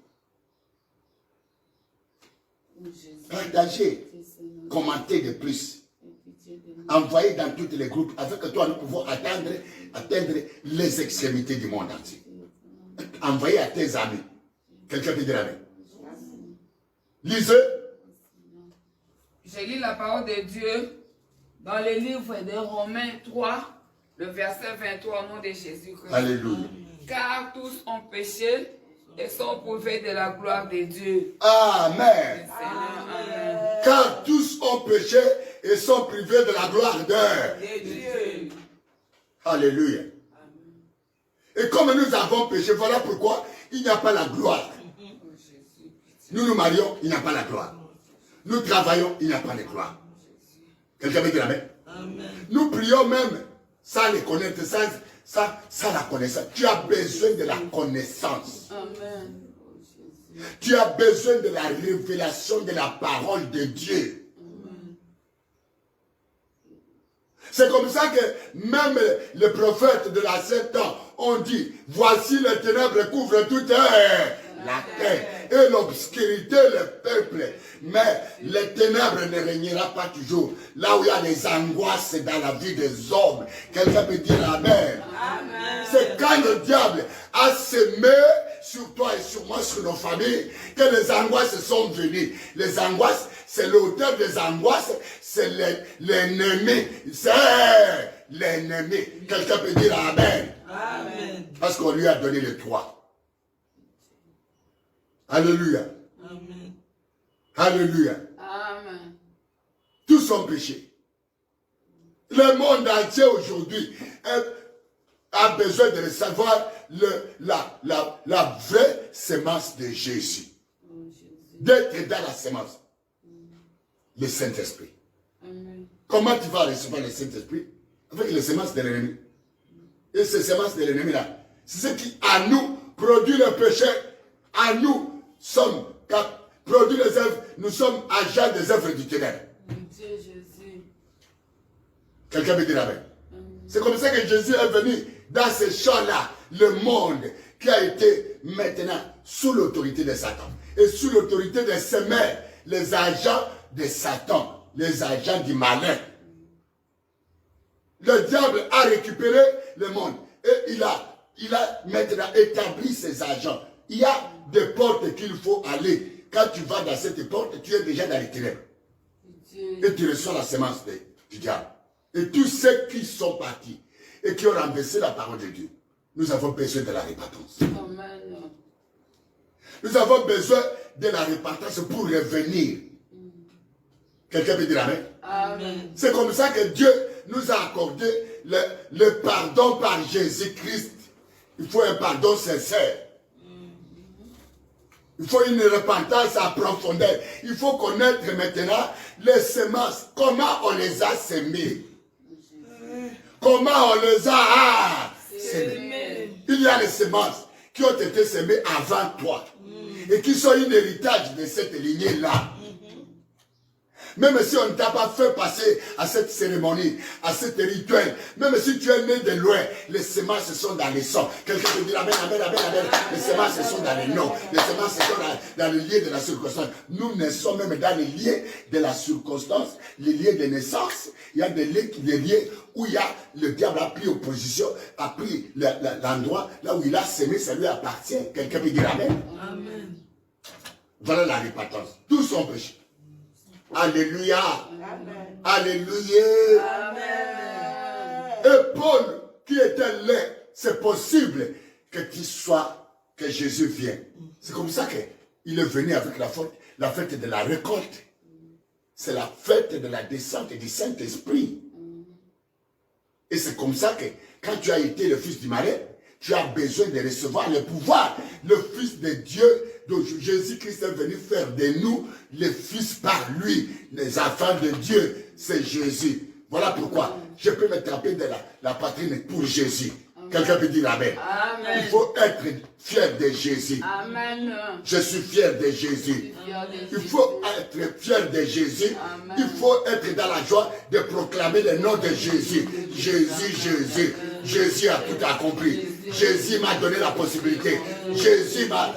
partagez, commentez de plus. Envoyez dans tous les groupes. Avec toi, nous pouvons atteindre les extrémités du monde entier. Envoyez à tes amis. Quelqu'un peut dire amen. Lisez. Je lis la parole de Dieu dans le livre de Romains 3, le verset 23 au nom de Jésus-Christ. Alléluia. Car tous ont péché et sont privés de la gloire de Dieu. Amen. Amen. Car tous ont péché et sont privés de la gloire de Dieu. Alléluia. Et comme nous avons péché, voilà pourquoi il n'y a pas la gloire. Nous nous marions, il n'y a pas la gloire. Nous travaillons, il n'y a pas de gloire. Quelqu'un veut dire amen? Nous prions même sans les connaître, sans la connaissance. Tu as besoin de la connaissance. Amen. Tu as besoin de la révélation de la parole de Dieu. C'est comme ça que même les prophètes de l'ancien temps ont dit, voici les ténèbres couvrent toute la terre et l'obscurité le peuple. Mais les ténèbres ne régnera pas toujours. Là où il y a des angoisses dans la vie des hommes, quelqu'un peut dire amen. C'est quand le diable a semé sur toi et sur moi, sur nos familles, que les angoisses sont venues. Les angoisses, c'est l'auteur des angoisses, c'est l'ennemi. C'est l'ennemi. Quelqu'un peut dire amen. Amen. Parce qu'on lui a donné les trois. Alléluia. Amen. Alléluia. Amen. Tous sont péchés. Le monde entier aujourd'hui a besoin de savoir la vraie semence de Jésus. D'être dans la semence. Le Saint-Esprit. Comment tu vas recevoir le Saint-Esprit? Avec les semences de l'ennemi. Et ces semences de l'ennemi là, c'est ce qui à nous produit le péché. À nous produit les œuvres. Nous sommes agents des œuvres du ténèbre. Quelqu'un veut dire amen. C'est comme ça que Jésus est venu dans ce champ-là, le monde qui a été maintenant sous l'autorité de Satan. Et sous l'autorité de ses mères, les agents de Satan, les agents du malin. Le diable a récupéré le monde et il a maintenant établi ses agents. Il y a des portes qu'il faut aller. Quand tu vas dans cette porte, tu es déjà dans les ténèbres. Et tu reçois la semence du diable. Et tous ceux qui sont partis et qui ont renversé la parole de Dieu, nous avons besoin de la repentance. Amen. Nous avons besoin de la repentance pour revenir. Quelqu'un peut dire amen? Amen. C'est comme ça que Dieu nous a accordé le pardon par Jésus-Christ. Il faut un pardon sincère. Il faut une repentance à profondeur. Il faut connaître maintenant les semences. Comment on les a semées? Comment on les a semées? Il y a les semences qui ont été semées avant toi et qui sont un héritage de cette lignée-là. Même si on ne t'a pas fait passer à cette cérémonie, à cet rituel, même si tu es né de loin, les semences sont dans les sangs. Quelqu'un te dit amen, amen, amen, amen. Les semences sont dans les noms. Les semences sont dans le lieu de la circonstance. Nous naissons même dans les lieux de la circonstance, les lieux de naissance. Il y a des lieux où il y a, le diable a pris opposition, a pris l'endroit là où il a semé, ça lui appartient. Quelqu'un peut dire amen. Amen. Voilà la répentance. Tout son péché. Alléluia. Amen. Alléluia. Amen. Et Paul, qui était laid, c'est possible que Jésus vienne. C'est comme ça qu'il est venu avec la fête de la récolte. C'est la fête de la descente du Saint-Esprit. Et c'est comme ça que quand tu as été le fils du marais, tu as besoin de recevoir le pouvoir. Le Fils de Dieu, dont Jésus-Christ est venu faire de nous les fils par lui, les enfants de Dieu, c'est Jésus. Voilà pourquoi je peux me taper de la poitrine pour Jésus. Quelqu'un peut dire amen. Amen. Il faut être fier de Jésus. Amen. Je suis fier de Jésus. Il faut être fier de Jésus. Amen. Il faut être dans la joie de proclamer le nom de Jésus. Jésus, Jésus. Jésus a tout accompli. Jésus m'a donné la possibilité. Jésus m'a...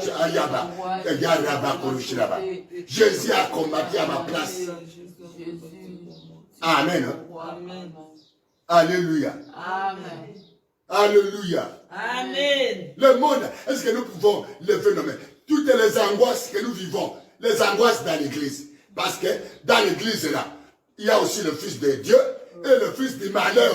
Jésus a combattu à ma place. Amen. Alléluia. Amen. Alléluia. Amen. Le monde, est-ce que nous pouvons lever nos mains? Toutes les angoisses que nous vivons, les angoisses dans l'église. Parce que dans l'église là, il y a aussi le Fils de Dieu et le Fils du malheur.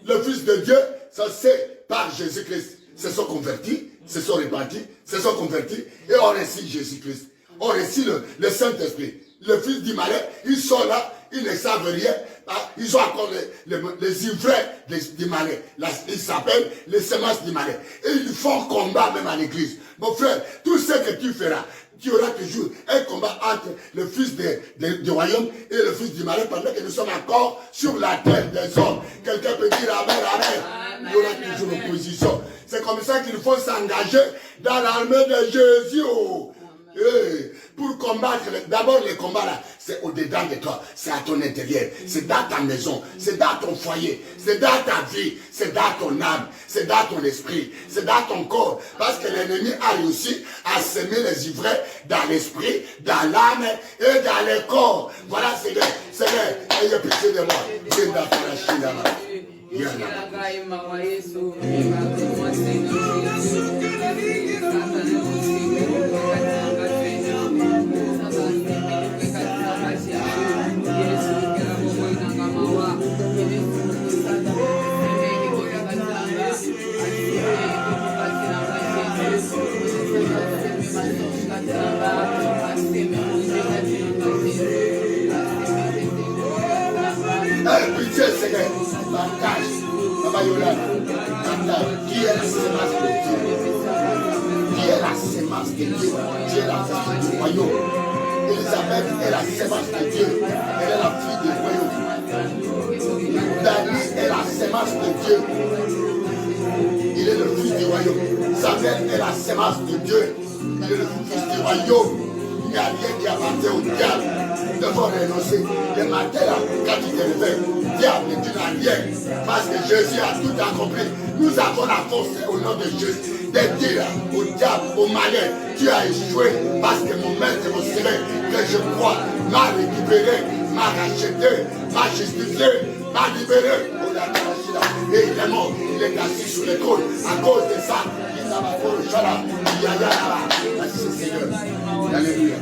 Le Fils de Dieu, ça c'est par Jésus-Christ. Se sont convertis, se sont repentis, se sont convertis et on reçoit Jésus-Christ. On reçoit le Saint-Esprit. Le Fils du malheur, ils sont là, ils ne savent rien. Ils ont encore les ivraies du malheur. Ils s'appellent les semences du malheur. Et ils font combat même à l'église. Mon frère, tout ce que tu feras, tu auras toujours un combat entre le fils du royaume et le fils du malheur pendant que nous sommes encore sur la terre des hommes. Quelqu'un peut dire amen, amen. Il y aura toujours l'opposition. C'est comme ça qu'il faut s'engager dans l'armée de Jésus. Pour combattre, d'abord les combats là, c'est au-dedans de toi, c'est à ton intérieur, c'est dans ta maison, c'est dans ton foyer, c'est dans ta vie, c'est dans ton âme, c'est dans ton esprit, c'est dans ton corps. Parce que l'ennemi a réussi à semer les ivraies dans l'esprit, dans l'âme et dans le corps. Voilà, Seigneur, ayez pitié de moi. C'est dans la Chine. Pitié, Seigneur, partage. Qui est la semence de Dieu? Qui est la semence de Dieu? Dieu est la fille du royaume. Elisabeth est la semence de Dieu. Elle est la fille du royaume. Daniel est la semence de Dieu. Il est le fils du royaume. Samuel est la semence de Dieu. Il est le fils du royaume. Il n'y a rien qui appartient au diable. Nous devons renoncer. Le matin, là, quand tu te réveilles, diable, tu n'as rien. Parce que Jésus a tout accompli. Nous avons la force au nom de Jésus de dire au diable, au malheur, tu as échoué. Parce que mon maître, mon Seigneur, que je crois, m'a récupéré, m'a racheté, m'a justifié, m'a libéré. Et il est mort, il est assis sur les côtes. À cause de ça, il n'a pas fait le chala. Il y a là-bas. Merci Seigneur. Alléluia.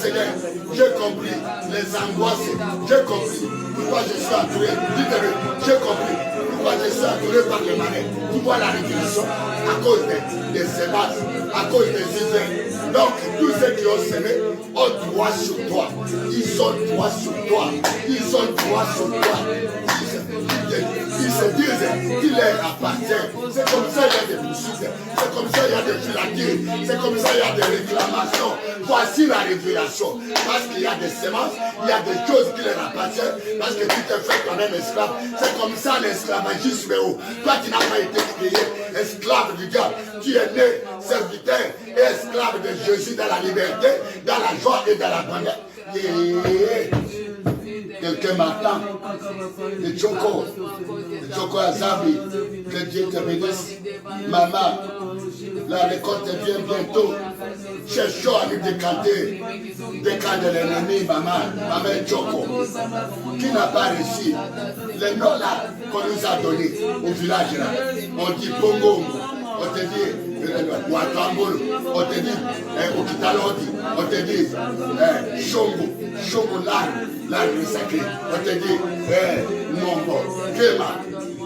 Seigneur, j'ai compris les angoisses, j'ai compris pourquoi je suis entouré. Dites-le, j'ai compris pourquoi je suis adoré par le malin. Tu vois la révélation à cause des semences, à cause des hivers. Donc, tous ceux qui ont semé ont droit sur toi. Ils ont droit sur toi. Ils ont droit sur toi. Ils se disent qu'il leur appartient. C'est comme ça il y a des poursuites. C'est comme ça il y a des filatures. C'est comme ça il y a des réclamations. Voici la révélation. Parce qu'il y a des semences, il y a des choses qui leur appartiennent. Parce que tu te fais toi-même esclave. C'est comme ça l'esclavagisme est haut. Toi qui n'as pas été créé esclave du diable. Tu es né serviteur et esclave de Jésus dans la liberté, dans la joie et dans la bonheur. Quelqu'un m'attend. Le Choco Azabi. Que Dieu te bénisse. Maman, la récolte vient bientôt. Cherchons à nous décanter l'ennemi, maman Choco, qui n'a pas réussi. Les noms là qu'on nous a donnés au village là, on dit Bongo, on te dit Ouatambolo, on te dit Okitalodi, on te dit Shongo l'arbre sacré, on te dit Nombo, Kema,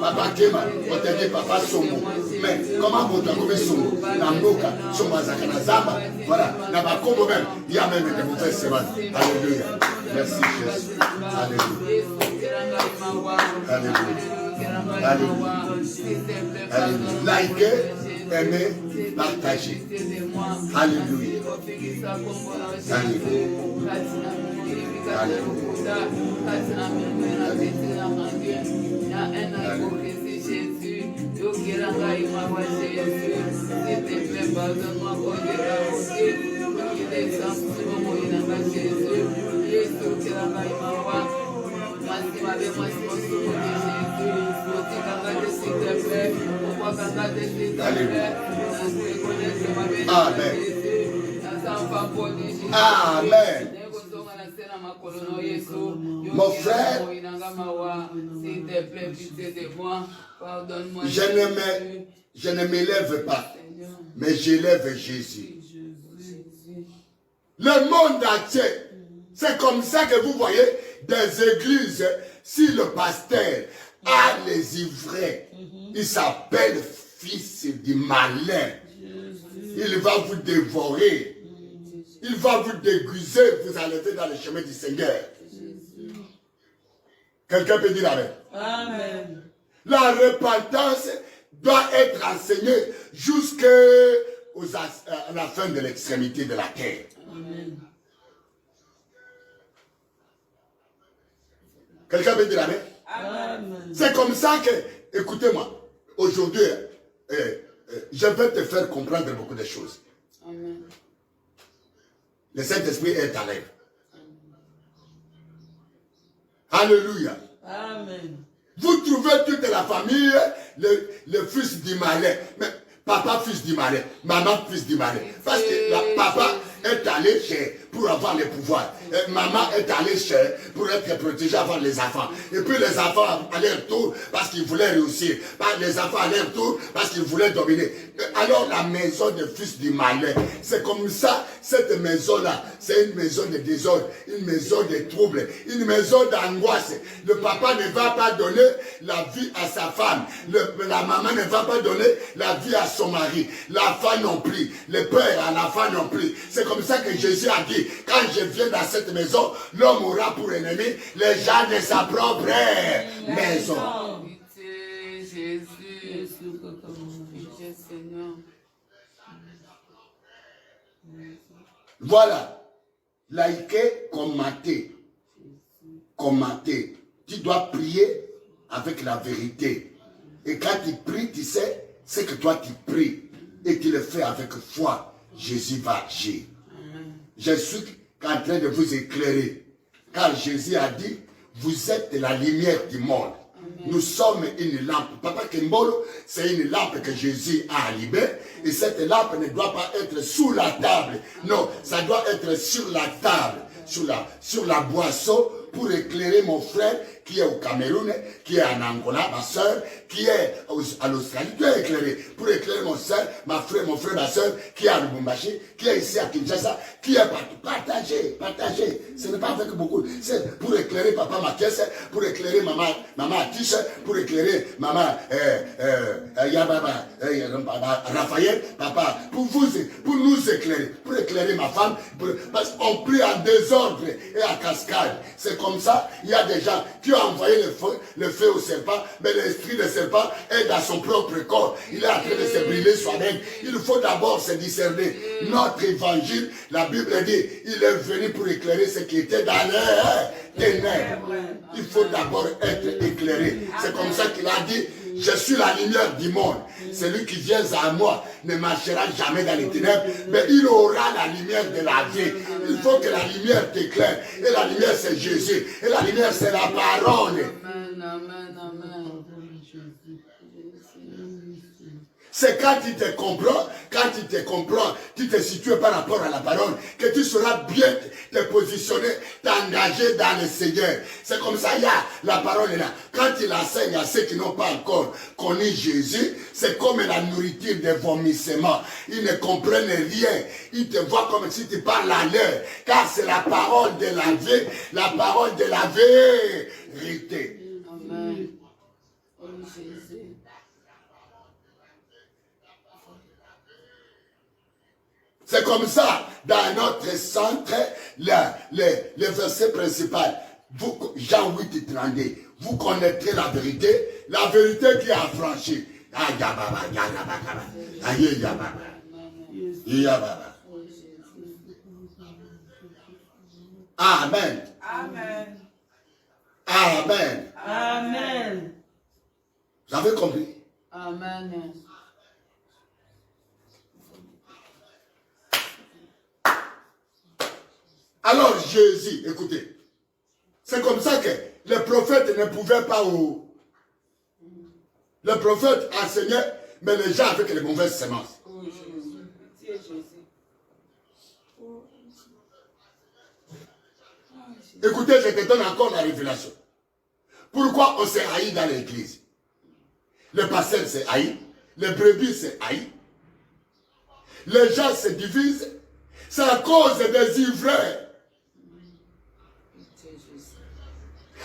Papa Kema, on te dit Papa Songo. Mais comment vous trouvez Songo, Namboka, Songo Zakana Zamba, voilà, Nabakombo même, il y a même des mauvaises semaines. Alléluia. Merci Jésus. Alléluia. Alléluia. Alléluia. Alléluia. Likez, aimez, partagez. Alléluia. Amen. Amen. Mon frère, je ne m'élève pas, mais j'élève Jésus. Le monde entier, c'est comme ça que vous voyez des églises, si le pasteur a les ivraies, il s'appelle fils du malin. Il va vous dévorer. Il va vous déguiser, vous enlever dans le chemin du Seigneur. Quelqu'un peut dire Amen. Amen. La repentance doit être enseignée jusqu'à la fin de l'extrémité de la terre. Amen. Quelqu'un peut dire Amen. Amen. C'est comme ça que, écoutez-moi, aujourd'hui, je vais te faire comprendre beaucoup de choses. Amen. Le Saint-Esprit est à l'aide. Alléluia. Amen. Vous trouvez toute la famille, le fils du malin. Mais papa fils du malin, maman fils du malin. Parce que papa est allé chez pour avoir les pouvoirs. Maman est allée chez pour être protégée avant les enfants. Et puis les enfants allaient retour parce qu'ils voulaient réussir. Les enfants allaient retour parce qu'ils voulaient dominer. Alors la maison des fils du malin, c'est comme ça, cette maison-là, c'est une maison de désordre, une maison de troubles, une maison d'angoisse. Le papa ne va pas donner la vie à sa femme. La maman ne va pas donner la vie à son mari. La femme non plus. Le père à la femme non plus. C'est comme ça que Jésus a dit, quand je viens dans cette maison, l'homme aura pour ennemi les gens de sa propre maison. Voilà. Laïquer, commenter. Tu dois prier avec la vérité. Et quand tu pries, tu sais, c'est que toi tu pries. Et tu le fais avec foi. Jésus va agir. Je suis en train de vous éclairer. Car Jésus a dit, vous êtes la lumière du monde. Amen. Nous sommes une lampe. Papa Kembolo, c'est une lampe que Jésus a allumée. Et cette lampe ne doit pas être sous la table. Non, ça doit être sur la table, sur la boisson, pour éclairer mon frère qui est au Cameroun, qui est en Angola, ma soeur, qui est en Australie, tu es éclairé. Pour éclairer mon soeur, mon frère, ma soeur, qui est à Lubumbashi, qui est ici à Kinshasa, qui est partout. Partagez. Ce n'est pas avec beaucoup. C'est pour éclairer papa Mathias, pour éclairer maman Atiche, pour éclairer maman Raphaël, papa, pour nous éclairer, pour éclairer ma femme, parce qu'on prie en désordre et à cascade. C'est comme ça, il y a des gens qui ont envoyé le feu au serpent, mais l'esprit de serpent est dans son propre corps. Il est en train de se brûler soi-même. Il faut d'abord se discerner. Notre évangile, la Bible dit, il est venu pour éclairer ce qui était dans les ténèbres. Il faut d'abord être éclairé. C'est comme ça qu'il a dit, je suis la lumière du monde. Celui qui vient à moi ne marchera jamais dans les ténèbres, mais il aura la lumière de la vie. Il faut que la lumière t'éclaire. Et la lumière, c'est Jésus. Et la lumière, c'est la parole. Amen. C'est quand tu te comprends, tu te situes par rapport à la parole, que tu sauras bien te positionner, t'engager dans le Seigneur. C'est comme ça, il y a la parole est là. Quand il enseigne à ceux qui n'ont pas encore connu Jésus, c'est comme la nourriture des vomissements. Ils ne comprennent rien. Ils te voient comme si tu parles à l'heure. Car c'est la parole de la vie, la parole de la vérité. Amen. Oh Jésus. C'est comme ça, dans notre centre, le verset principal, Jean 8, 32, vous connaîtrez la vérité qui est affranchie. Amen. Amen. Amen. Amen. Vous avez compris? Amen. Alors Jésus, écoutez, c'est comme ça que les prophètes ne pouvaient pas... Les prophètes enseignaient, mais les gens avec les mauvaises semences. Oh Jésus. Écoutez, je te donne encore la révélation. Pourquoi on s'est haï dans l'église? Le pasteur s'est haï, les brebis s'est haï, les gens se divisent, c'est à cause des ivraies.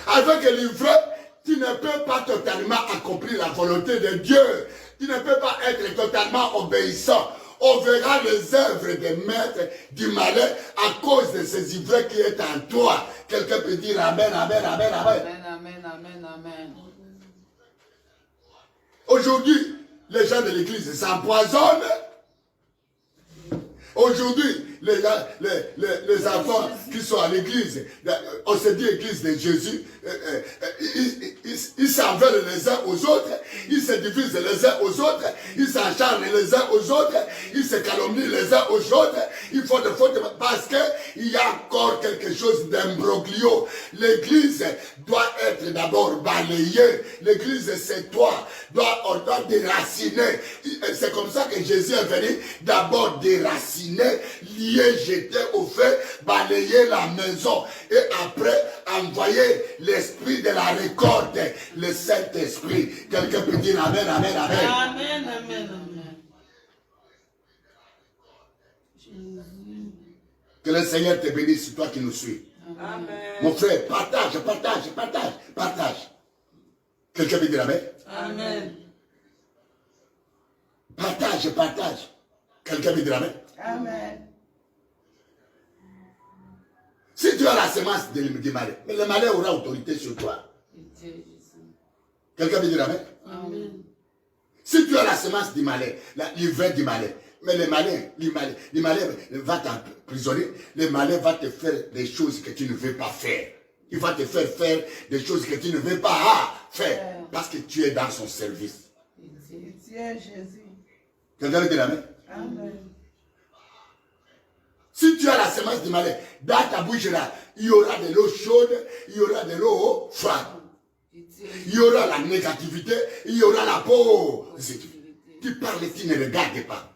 Avec l'ivraie, tu ne peux pas totalement accomplir la volonté de Dieu. Tu ne peux pas être totalement obéissant. On verra les œuvres des maîtres du malin à cause de ces ivraies qui est en toi. Quelqu'un peut dire Amen, Amen, Amen, Amen. Amen. Aujourd'hui, les gens de l'église s'empoisonnent. Aujourd'hui, les enfants qui sont à l'église, on se dit église de Jésus, ils s'en veulent les uns aux autres, ils se divisent les uns aux autres, ils s'acharnent les uns aux autres, ils se calomnient les uns aux autres, ils font des fautes parce qu'il y a encore quelque chose d'imbroglio. L'église doit être d'abord balayée, l'église c'est toi, on doit déraciner. C'est comme ça que Jésus est venu d'abord déraciner, lier, jeter au feu, balayer la maison et après envoyer l'esprit de la récolte, le Saint-Esprit. Quelqu'un peut dire Amen, Amen, Amen. Amen. Que le Seigneur te bénisse, toi qui nous suis. Amen. Mon frère, partage. Quelqu'un peut dire Amen. Amen. Partage. Quelqu'un peut dire Amen. Amen. Si tu as la semence du malheur, mais le malheur aura autorité sur toi. Quelqu'un peut dire Amen. Amen. Si tu as la semence du malheur, l'ivraie du malheur, mais le malheur va t'emprisonner, le malheur va te faire des choses que tu ne veux pas faire. Il va te faire des choses que tu ne veux pas faire, parce que tu es dans son service. Tiens Jésus. Quelqu'un peut dire Amen. Amen. Si tu as la semence du malheur, dans ta bouche là, il y aura de l'eau chaude, il y aura de l'eau froide. Il y aura la négativité, il y aura la positivité. Tu parles et tu ne regardes pas.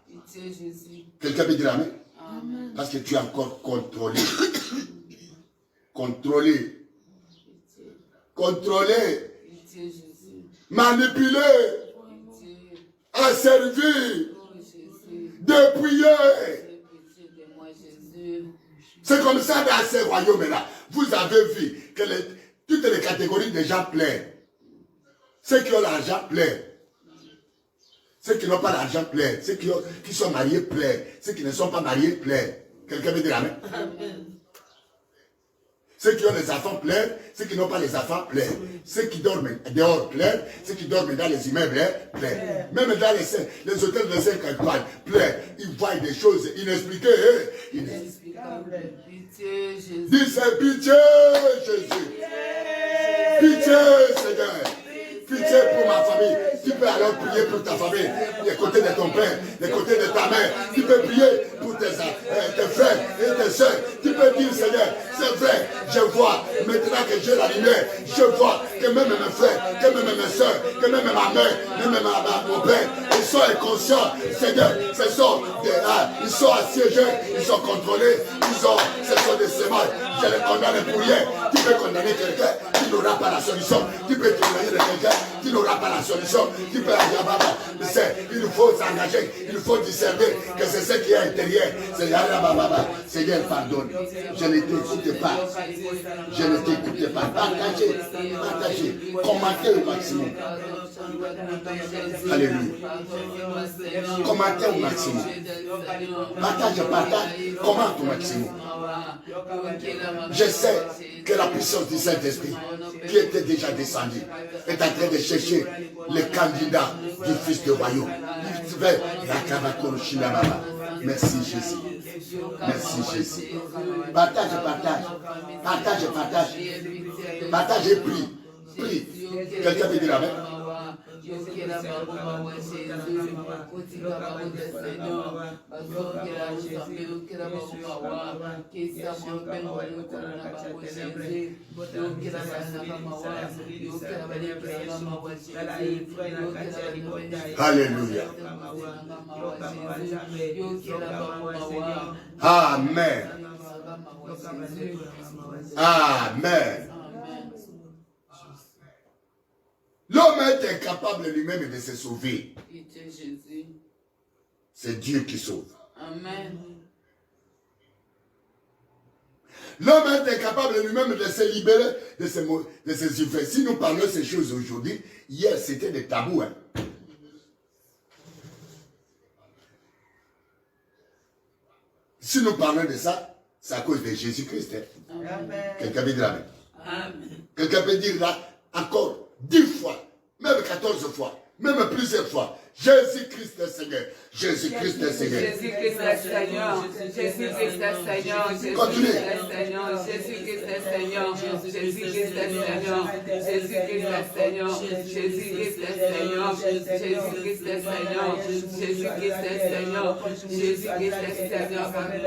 Quelqu'un peut dire Amen? Amen. Parce que tu es encore contrôlé. Contrôlé. contrôler, Pitié, Jésus. manipuler, Pitié. asservir, Oh, Jésus. dépouiller. Pitié de moi, Jésus. C'est comme ça dans ces royaumes-là. Vous avez vu que toutes les catégories de gens plaident. Ceux qui ont l'argent plaident. Ceux qui n'ont pas l'argent plaident. Ceux qui sont mariés plaident. Ceux qui ne sont pas mariés plaident. Quelqu'un veut dire amen? Ceux qui ont les enfants plaident. Ceux qui n'ont pas les enfants plaident. Ceux qui dorment dehors plaident. Ceux qui dorment dans les immeubles plaident. Même dans les hôtels de 5 étoiles plaident. Ils voient des choses inexpliquées. Inexplicable. Pitié, Jésus. Dis c'est pitié, Jésus. Pitié, Seigneur. Pitié pour ma famille. Tu peux alors prier pour ta famille, des côtés de ton père, des côtés de ta mère. Tu peux prier pour tes frères et tes soeurs. Tu peux dire, Seigneur, c'est vrai, je vois, maintenant que j'ai la lumière, je vois que même mes frères, que même mes soeurs, que même ma mère, même mon père, ils sont inconscients, Seigneur, ils sont assiégés, ils sont contrôlés, ce sont des semences. Je les condamne pour rien. Tu peux condamner quelqu'un qui n'aura pas la solution. Tu peux condamner quelqu'un qui n'aura pas la solution. Tu peux dire, il faut s'engager, il faut discerner que c'est ce qui est intérieur. Seigneur, pardonne. Je ne t'écoutais pas. Je ne t'écoutais pas. Partagez, partagez. Commentez au maximum. Alléluia. Commentez au maximum. Partage, commente au maximum. Je sais que la puissance du Saint-Esprit, qui était déjà descendue, est en train de chercher les candidats du Fils de Royaume. Merci Jésus. Merci Jésus. Partage, partage. Partage, partage. Partage et prie. Prie. Quelqu'un peut dire amen? Alléluia. Amen. Amen. L'homme est incapable lui-même de se sauver. C'est Dieu qui sauve. Amen. L'homme est incapable lui-même de se libérer de ses effets. Si nous parlons de ces choses aujourd'hui, hier c'était des tabous. Hein? Si nous parlons de ça, c'est à cause de Jésus-Christ. Hein? Quelqu'un peut dire amen. Quelqu'un peut dire là encore 10 fois, même 14 fois, même plusieurs fois. Jésus-Christ est Seigneur. Jésus-Christ est Seigneur. Jésus-Christ est Seigneur. Jésus-Christ est Seigneur. Continuez. Jésus-Christ est Seigneur. Jésus-Christ est Seigneur. Jésus-Christ est Seigneur. Jésus-Christ est Seigneur. Jésus-Christ est Seigneur. Jésus-Christ est Seigneur. Jésus-Christ est Seigneur. Par mon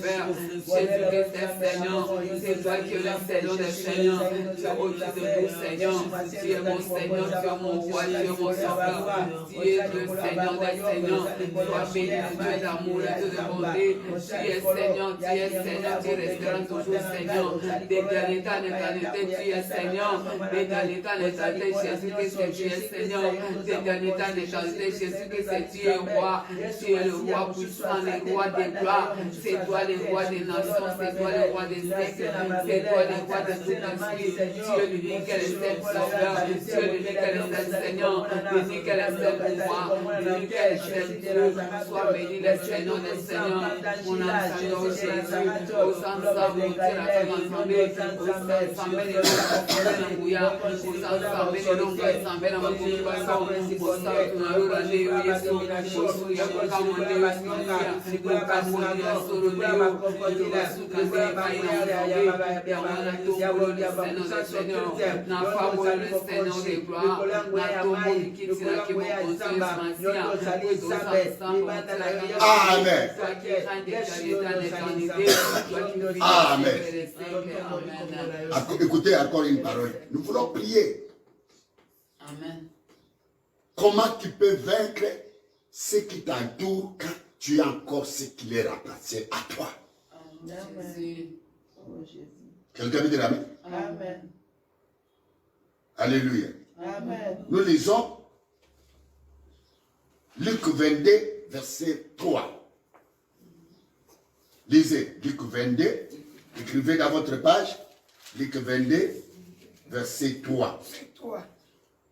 Père. Jésus-Christ est Seigneur. C'est toi qui es le Seigneur des Seigneurs. Tu es au-dessus de nous, Seigneur. Tu es mon Seigneur. Tu es mon roi. Tu es mon sauveur. Tu es le Seigneur des Seigneurs. Sois béni, Dieu d'amour et de bonté. Tu es Seigneur, tu es Seigneur, tu resteras toujours Seigneur. D'éternité en éternité, tu es Seigneur. D'éternité en éternité, Jésus-Christ, tu es Seigneur. D'éternité en éternité, Jésus-Christ, tu es roi. Tu es le roi puissant, le roi des gloires. C'est toi le roi des nations, c'est toi le roi des siècles. C'est toi le roi de tout l'esprit. Tu es l'unique et le seul sauveur. Tu es l'unique et le seul Seigneur. L'unique et le seul pouvoir. L'unique et le seul Dieu. Sois béni le Seigneur des Seigneurs. Mon enseigneur Jésus. Au sang mon Dieu la femme ensemble. Au sang les longues ensemble en bouillard. Au sang les longues ensemble en bouillard. Au sang tout la Jésus. Au sang ya kwa mwende wa sikia. Kwa mwende wa soro leo. Kwa suka ya baina ensemble. Ya wana tombo le Seigneur des Seigneurs. Na faveur le Seigneur des gloires. Na tombo likiti la kimo conscience mancia. Amen. Amen. Écoutez encore une parole. Nous voulons prier. Amen. Comment tu peux vaincre ce qui t'entoure quand tu as encore ce qui les remplacé à toi? Jésus. Quelqu'un veut dire amen? Amen. Alléluia. Amen. Nous lisons Luc 22, verset 3. Lisez Luc 22, écrivez dans votre page, Luc 22, verset 3.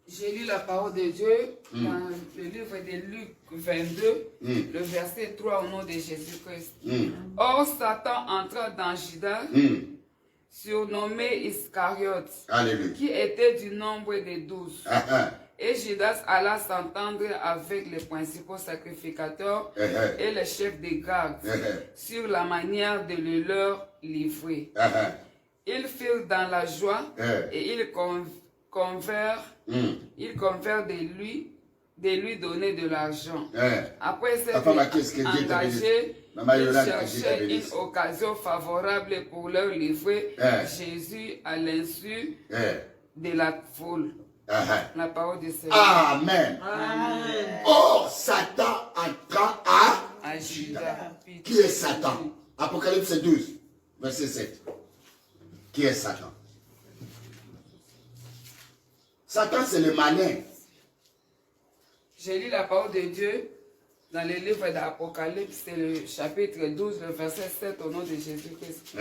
J'ai lu la parole de Dieu dans le livre de Luc 22, le verset 3 au nom de Jésus-Christ. Or, Satan entra dans Judas, surnommé Iscariote, Alléluia. qui était du nombre de 12. Et Judas alla s'entendre avec les principaux sacrificateurs et les chefs des gardes sur la manière de le leur livrer. Ils furent dans la joie et ils convinrent de lui donner de l'argent. Après s'être engagés, ils cherchaient une occasion favorable pour leur livrer Jésus à l'insu de la foule. La parole de Seigneur. Amen. Or, Satan entra à Judas. Qui est Satan? Apocalypse 12, verset 7. Qui est Satan? Satan, c'est le malin. J'ai lu la parole de Dieu dans le livre d'Apocalypse, c'est le chapitre 12, le verset 7 au nom de Jésus-Christ.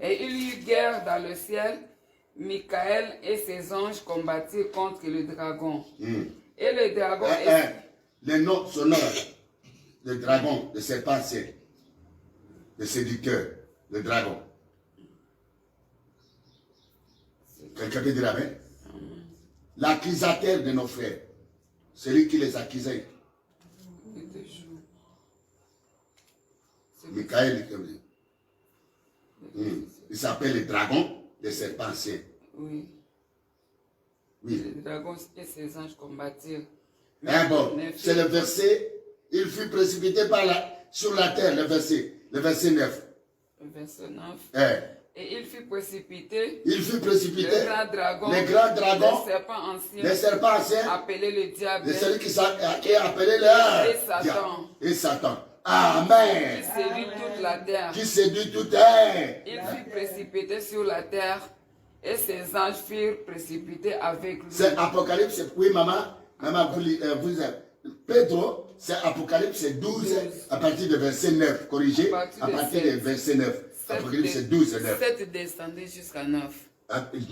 Et il y eut guerre dans le ciel. Michael et ses anges combattirent contre le dragon. Et le dragon le nom sonore, le dragon, le serpent, c'est le séducteur, le dragon. Quelqu'un peut dire amen? L'accusateur de nos frères, celui qui les accusait. Michael, il s'appelle le dragon, le serpent. Oui. Le dragon et ses anges combattirent. Bon, c'est le verset, il fut précipité sur la terre, le verset 9. Le verset 9. Et il fut précipité. Le grand dragon. Le serpent ancien. Appelé le diable. Celui qui est appelé le Satan. Et Satan. Amen. Qui séduit toute la terre. Il fut précipité sur la terre et ses anges furent précipités avec lui. C'est Apocalypse. Oui, maman, Pedro, c'est Apocalypse 12 à partir de verset 9. Corrigé. À partir de verset 9. Apocalypse 12 et 9. 7 descendait jusqu'à 9.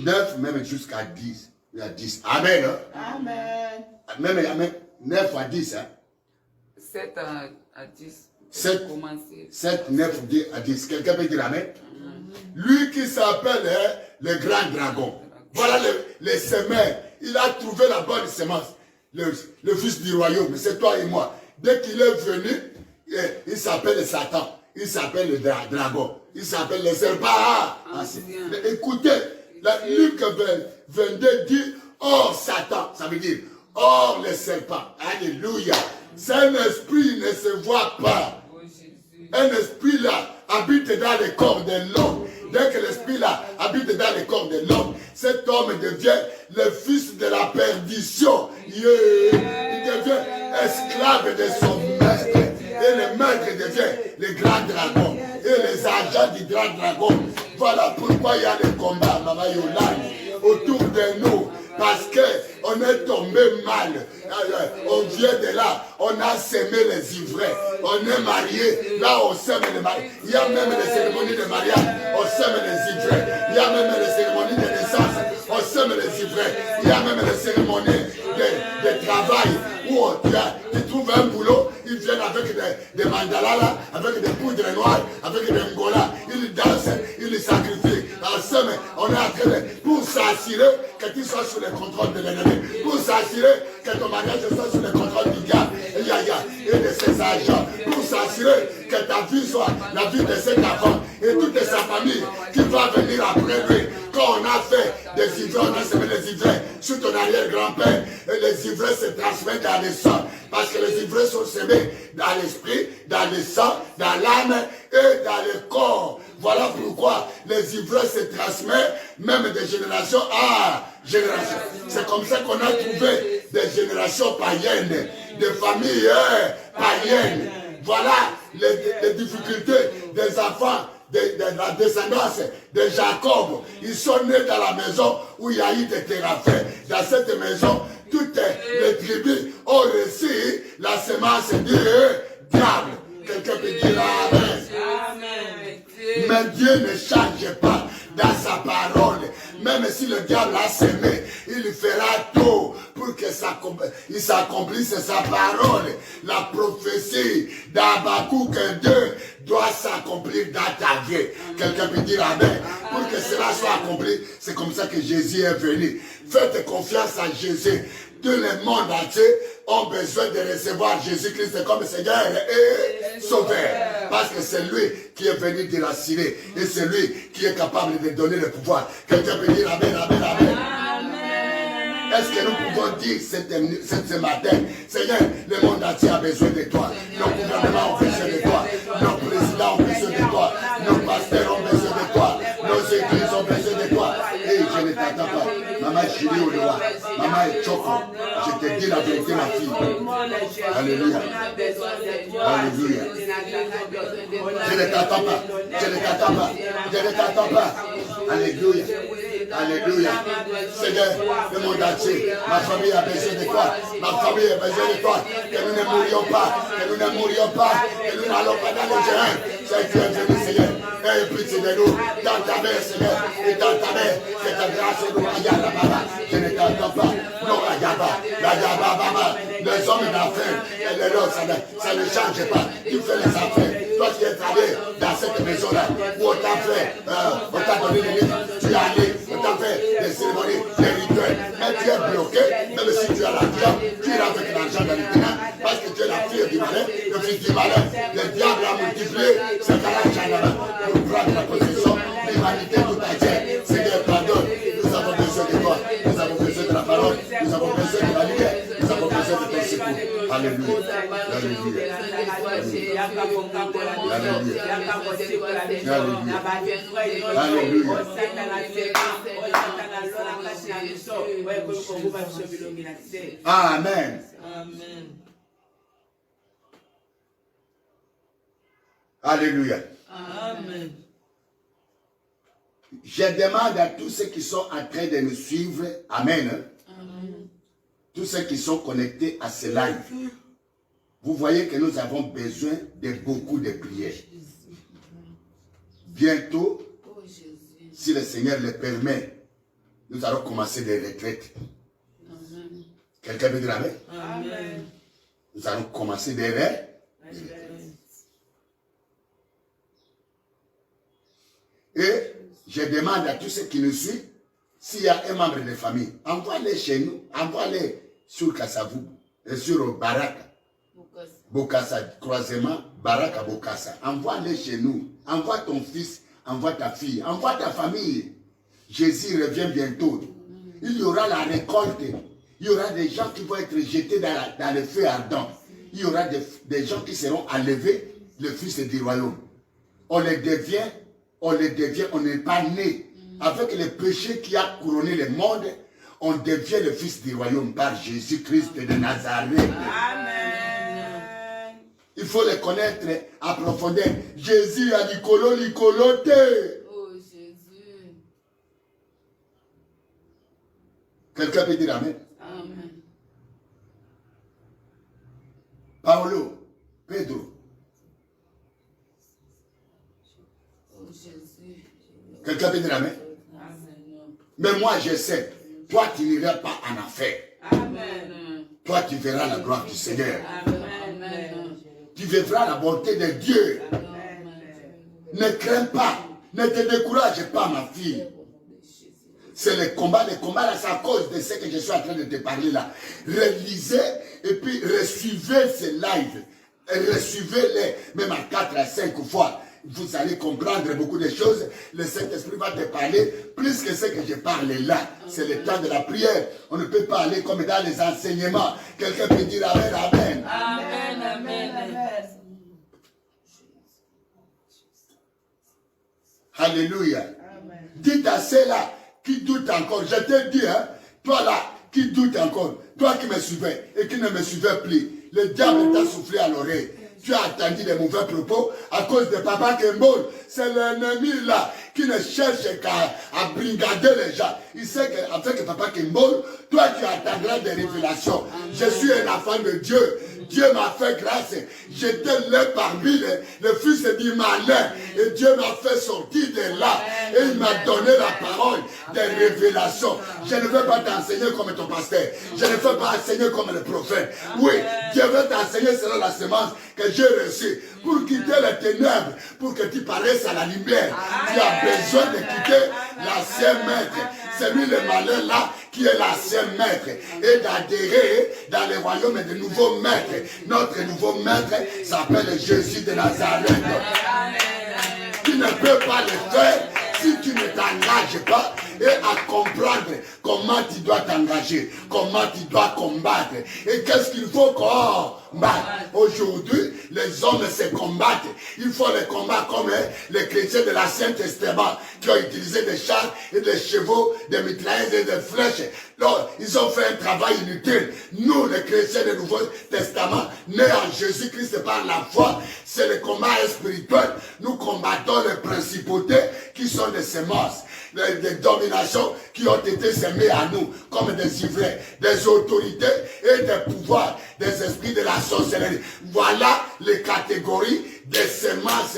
9 même jusqu'à 10. Il y a 10. Amen. Amen. Même 9 à 10. 7 à 10. 7, 9, 10 à 10. Quelqu'un peut dire amen? Lui qui s'appelle le grand dragon. Voilà le semeur. Il a trouvé la bonne semence. Le fils du royaume. C'est toi et moi. Dès qu'il est venu, il s'appelle Satan. Il s'appelle le dragon. Il s'appelle le serpent. Écoutez, Luc 22 dit, or Satan. Ça veut dire, or le serpent. Alléluia. C'est un esprit ne se voit pas. Un esprit là habite dans le corps de l'homme. Dès que l'esprit là habite dans le corps de l'homme, cet homme devient le fils de la perdition. Il devient esclave de son maître. Et le maître devient le grand dragon. Et les agents du grand dragon. Voilà pourquoi il y a des combats, Maman Yolande, autour de nous. Parce qu'on est tombé mal. On vient de là. On a semé les ivraies. On est marié. Là, on sème les mariés. Il y a même les cérémonies de mariage. On sème les ivraies. Il y a même les cérémonies de naissance. On sème les ivraies. Il y a même les cérémonies de travail. Où tu trouves un boulot. Ils viennent avec des mandalas là, avec des poudres noires, avec des ngolas. Ils dansent, ils les sacrifient. On est en train de, pour s'assurer que tu sois sous le contrôle de l'ennemi, pour s'assurer que ton mariage soit sous le contrôle du gars et de ses agents, pour s'assurer que ta vie soit la vie de cet enfant et toute sa famille qui va venir après lui. Quand on a fait des ivraies, on a semé les ivraies sur ton arrière-grand-père et les ivraies se transmettent dans le sang. Parce que les ivraies sont semées dans l'esprit, dans le sang, dans l'âme et dans le corps. Voilà pourquoi les ivraies se transmettent même de génération à génération. C'est comme ça qu'on a trouvé des générations païennes, des familles païennes. Voilà les difficultés des enfants de la descendance de Jacob. Ils sont nés dans la maison où il y a eu des téraphins. Dans cette maison, toutes les tribus ont reçu la semence du diable. Quelqu'un peut dire Amen. Mais Dieu ne change pas dans sa parole. Même si le diable a semé, il fera tout pour que il s'accomplisse sa parole. La prophétie d'Habakkuk 2 doit s'accomplir dans ta vie. Quelqu'un peut dire Amen. Pour que cela soit accompli, c'est comme ça que Jésus est venu. Faites confiance à Jésus. Tout le monde entier ont besoin de recevoir Jésus-Christ comme Seigneur et Sauveur. Parce que c'est lui qui est venu déraciner. Et c'est lui qui est capable de donner le pouvoir. Quelqu'un peut dire Amen, Amen, Amen. Est-ce que nous pouvons dire ce matin, Seigneur, le monde entier a besoin de toi. Nos gouvernements ont besoin de toi. Nos présidents ont besoin de toi. Nos pasteurs ont besoin de toi. Nos églises ont besoin de toi. Et je ne t'attends pas. Maman Julie Oloa, maman Choko, je te dis la vérité, ma fille. Alléluia. Alléluia. Je ne t'attends pas. Je ne t'attends pas. Je ne t'attends pas. Alléluia. Alléluia. Seigneur, le monde entier, ma famille a besoin de toi. Ma famille a besoin de toi. Que nous ne mourions pas. Que nous ne mourions pas. Que nous n'allons pas dans le terrain. Seigneur, tu es venu, Seigneur. Aie pitié de nous. Dans ta main, Seigneur. Et dans ta main, que ta grâce nous aille. Je ne t'entends pas. Non, la Yaba, Baba. Les hommes d'affaires et les leurs, ça ne change pas. Tu fais les affaires. Toi qui es allé dans cette maison-là, où on t'a fait, on t'a donné les livres, tu es allé, on t'a fait des cérémonies, des rituels, mais tu es bloqué, même si tu as l'argent, tu iras avec l'argent dans les ténèbres, parce que tu es la fille du malin, le fils du malin. Le diable a multiplié cet argent là-bas pour prendre la possession, l'humanité tout entière. Seigneur, pardonne, nous avons besoin de toi, nous avons besoin de la parole, nous avons besoin de la lumière, nous avons besoin de ton secours. Alléluia. Alléluia. Amen. Amen. Alléluia. Amen. Je demande à tous ceux qui sont en train de nous suivre, Amen. Amen. Tous ceux qui sont connectés à ce live, vous voyez que nous avons besoin de beaucoup de prières. Bientôt, si le Seigneur le permet, nous allons commencer des retraites. Quelqu'un veut dire Amen? Amen. Nous allons commencer des retraites. Et je demande à tous ceux qui nous suivent, s'il y a un membre de famille, envoie-les chez nous, envoie-les sur Kassavou, et sur Baraka. Bokassa, croisement, Baraka Bokassa. Envoie-les chez nous. Envoie ton fils, envoie ta fille, envoie ta famille. Jésus revient bientôt. Il y aura la récolte. Il y aura des gens qui vont être jetés dans le feu ardent. Il y aura des gens qui seront enlevés, le fils du royaume. On les devient, on n'est pas né. Avec le péché qui a couronné le monde, on devient le fils du royaume par Jésus-Christ de Nazareth. Amen. Il faut le connaître à profondeur. Jésus a dit licoloté. Oh Jésus. Quelqu'un peut dire Amen? Amen. Paolo, Pedro. Oh Jésus. Quelqu'un peut dire Amen? Amen. Mais moi je sais, toi tu n'iras pas en affaire. Amen. Toi tu verras la gloire du Seigneur. Amen. Tu verras la bonté de Dieu. Ne crains pas, ne te décourage pas ma fille. C'est le combat là, c'est à cause de ce que je suis en train de te parler là. Relisez et puis resuivez ces lives. Resuivez-les, même à 4 à 5 fois. Vous allez comprendre beaucoup de choses. Le Saint-Esprit va te parler plus que ce que je parle là. C'est le temps de la prière. On ne peut pas aller comme dans les enseignements. Quelqu'un peut dire Amen, Amen. Amen. Amen. Alléluia. Dites à ceux-là qui doutent encore. Je te dis, hein, toi là, qui doute encore. Toi qui me suivais et qui ne me suivais plus. Le diable t'a soufflé à l'oreille. tu as attendu des mauvais propos à cause de Papa Kembol. C'est l'ennemi là qui ne cherche qu'à brigader les gens. Il sait qu'avec Papa Kembol, toi tu attendras des révélations. Je suis un enfant de Dieu. Dieu m'a fait grâce. J'étais là parmi les fils du malin. Et Dieu m'a fait sortir de là. Et il m'a donné la parole des révélations. Je ne veux pas t'enseigner comme ton pasteur. Je ne veux pas enseigner comme le prophète. Oui, Dieu veut t'enseigner selon la semence que j'ai reçue. Pour quitter les ténèbres, pour que tu paraisses à la lumière. Tu as besoin de quitter l'ancien maître. C'est lui le malin là qui est l'ancien maître. Et d'adhérer dans le royaume de nouveaux maîtres. Notre nouveau maître s'appelle Jésus de Nazareth. Tu ne peux pas le faire si tu ne t'engages pas et à comprendre comment tu dois t'engager, comment tu dois combattre et qu'est-ce qu'il faut combattre. Aujourd'hui, les hommes se combattent. Il faut les combattre comme les chrétiens de l'Ancien Testament qui ont utilisé des chars et des chevaux, des mitrailleuses et des flèches. Donc, ils ont fait un travail inutile. Nous, les chrétiens du Nouveau Testament, nés en Jésus-Christ par la foi, c'est le combat spirituel. Nous combattons les principautés qui sont des semences, des dominations qui ont été semées à nous, comme des ivraies, des autorités et des pouvoirs, des esprits de la sorcellerie. Voilà les catégories des semences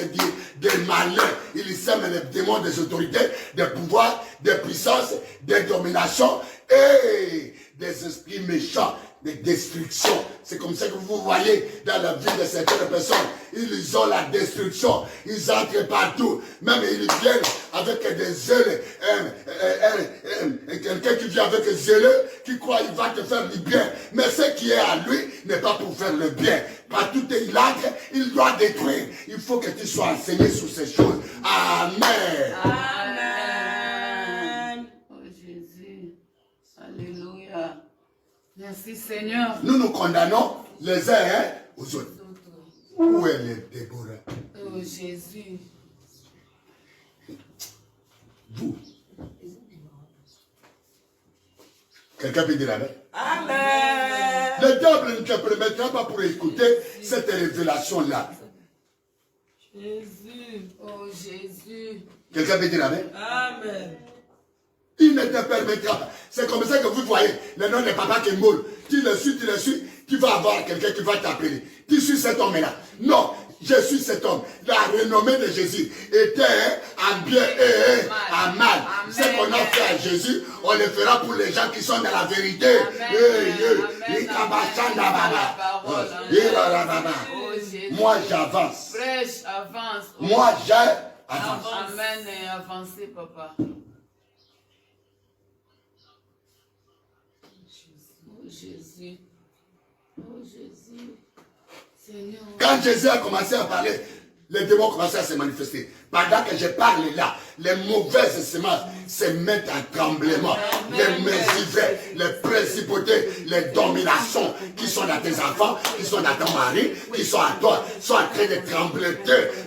des malins. Ils sèment les démons des autorités, des pouvoirs, des puissances, des dominations et des esprits méchants, des destructions. C'est comme ça que vous voyez dans la vie de certaines personnes. Ils ont la destruction. Ils entrent partout. Même ils viennent avec des ailes. Quelqu'un qui vient avec des ailes, qui croit qu'il va te faire du bien. Mais ce qui est à lui n'est pas pour faire le bien. Partout où il entre, il doit détruire. Il faut que tu sois enseigné sur ces choses. Amen. Amen. Oh Jésus. Alléluia. Merci Seigneur. Nous nous condamnons les uns aux autres. Où est le Déborah? Oh Jésus. Vous. Quelqu'un peut dire amen? Amen. Le diable ne te permettra pas pour écouter cette révélation-là. Jésus. Oh Jésus. Quelqu'un peut dire amen? Amen. Il ne te permettra pas. C'est comme ça que vous voyez le nom de Papa Kembol. Tu le suis, tu vas avoir quelqu'un qui va t'appeler. Tu suis cet homme-là. Non, je suis cet homme. La renommée de Jésus était en bien et en mal. Ce qu'on a fait à Jésus, on le fera pour les gens qui sont dans la vérité. Moi j'avance. Fraîche, avance. Moi j'avance. Amen et avancez, papa. Oh Jésus. Oh Jésus. Seigneur. Quand Jésus a commencé à parler, les démons commençaient à se manifester. Pendant que je parle là, les mauvaises semences se mettent en tremblement. Les mesivets, les principautés, les dominations qui sont dans tes enfants, qui sont dans ton mari, qui sont à toi, sont en train de trembler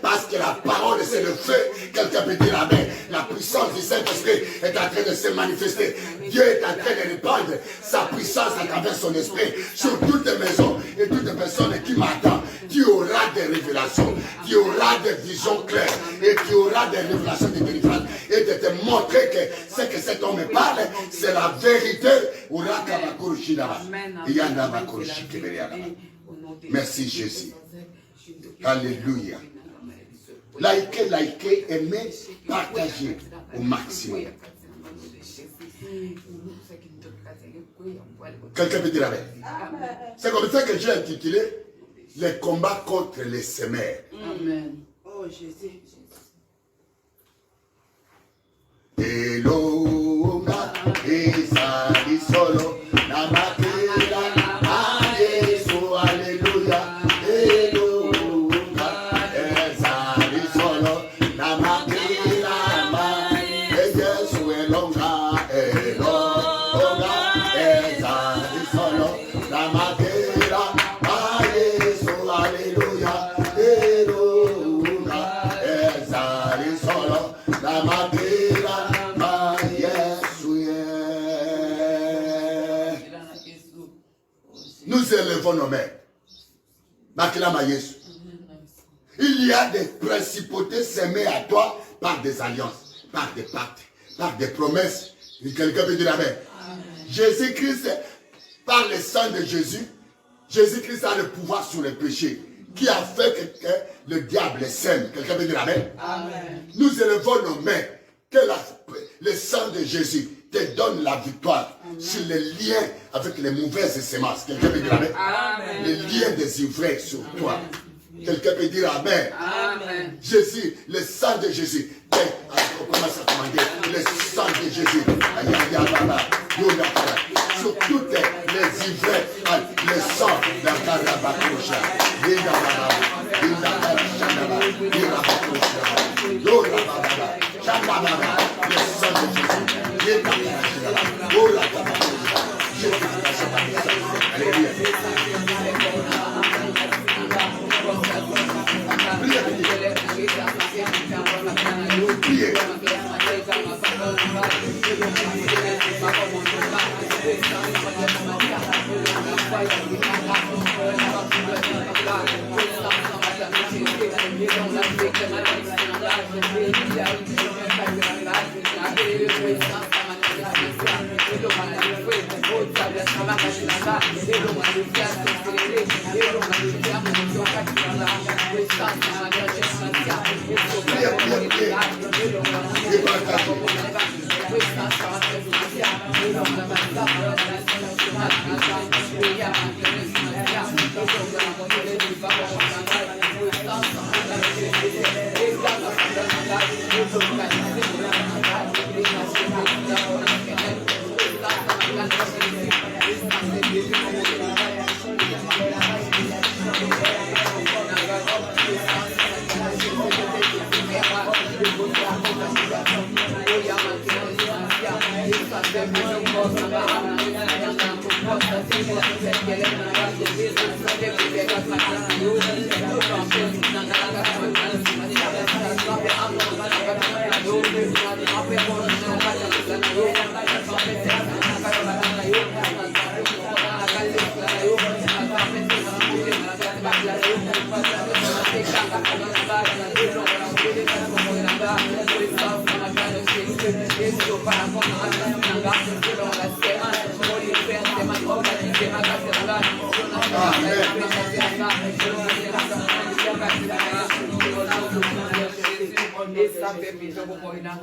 parce que la parole c'est le feu. Quelqu'un peut dire amen. La puissance du Saint-Esprit est en train de se manifester. Dieu est en train de répandre sa puissance à travers son esprit sur toutes les maisons et toutes les personnes qui m'attendent. Tu auras des révélations, tu auras des visions claires et tu auras des révélations de délivrance et de te montrer que ce que cet homme parle, c'est la vérité. Merci Jésus. Alléluia. Likez, aimez, partagez au maximum. Quelqu'un peut dire amen. C'est comme ça que j'ai intitulé les combats contre les semeurs. Amen. Oh Jésus. Elonga esali solo namakela a Yesu aleluya. Elonga esali solo namakela ma Yesu elonga esali solo namakela a Yesu aleluya. Elonga esali solo namakela. Nous élevons nos mains. Makila ma Yesu. Il y a des principautés semées à toi par des alliances, par des pactes, par des promesses. Quelqu'un peut dire amen. Jésus-Christ, par le sang de Jésus, Jésus-Christ a le pouvoir sur le péché qui a fait que le diable sème. Quelqu'un peut dire amen. Nous élevons nos mains, que le sang de Jésus te donne la victoire sur les liens avec les mauvaises semences. Quelqu'un peut dire amen. Les liens des ivraies sur toi. Quelqu'un peut dire amen. Jésus, le sang de Jésus. On commence à commander le sang de Jésus. Sur toutes les ivraies, le sang de la Karabakosha.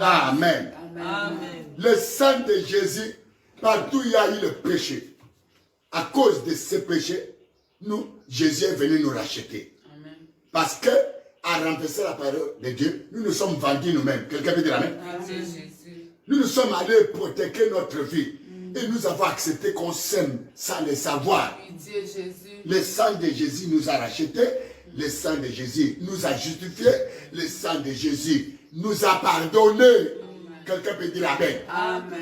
Amen. Le sang de Jésus, partout il y a eu le péché. À cause de ce péché, nous, Jésus est venu nous racheter. Amen. Parce que, à remplacer la parole de Dieu, nous nous sommes vendus nous-mêmes. Quelqu'un peut dire amen? Nous nous sommes allés protéger notre vie. Et nous avons accepté qu'on s'aime sans le savoir. Le sang de Jésus nous a rachetés. Le sang de Jésus nous a justifiés. Le sang de Jésus nous a pardonnés. Quelqu'un peut dire amen.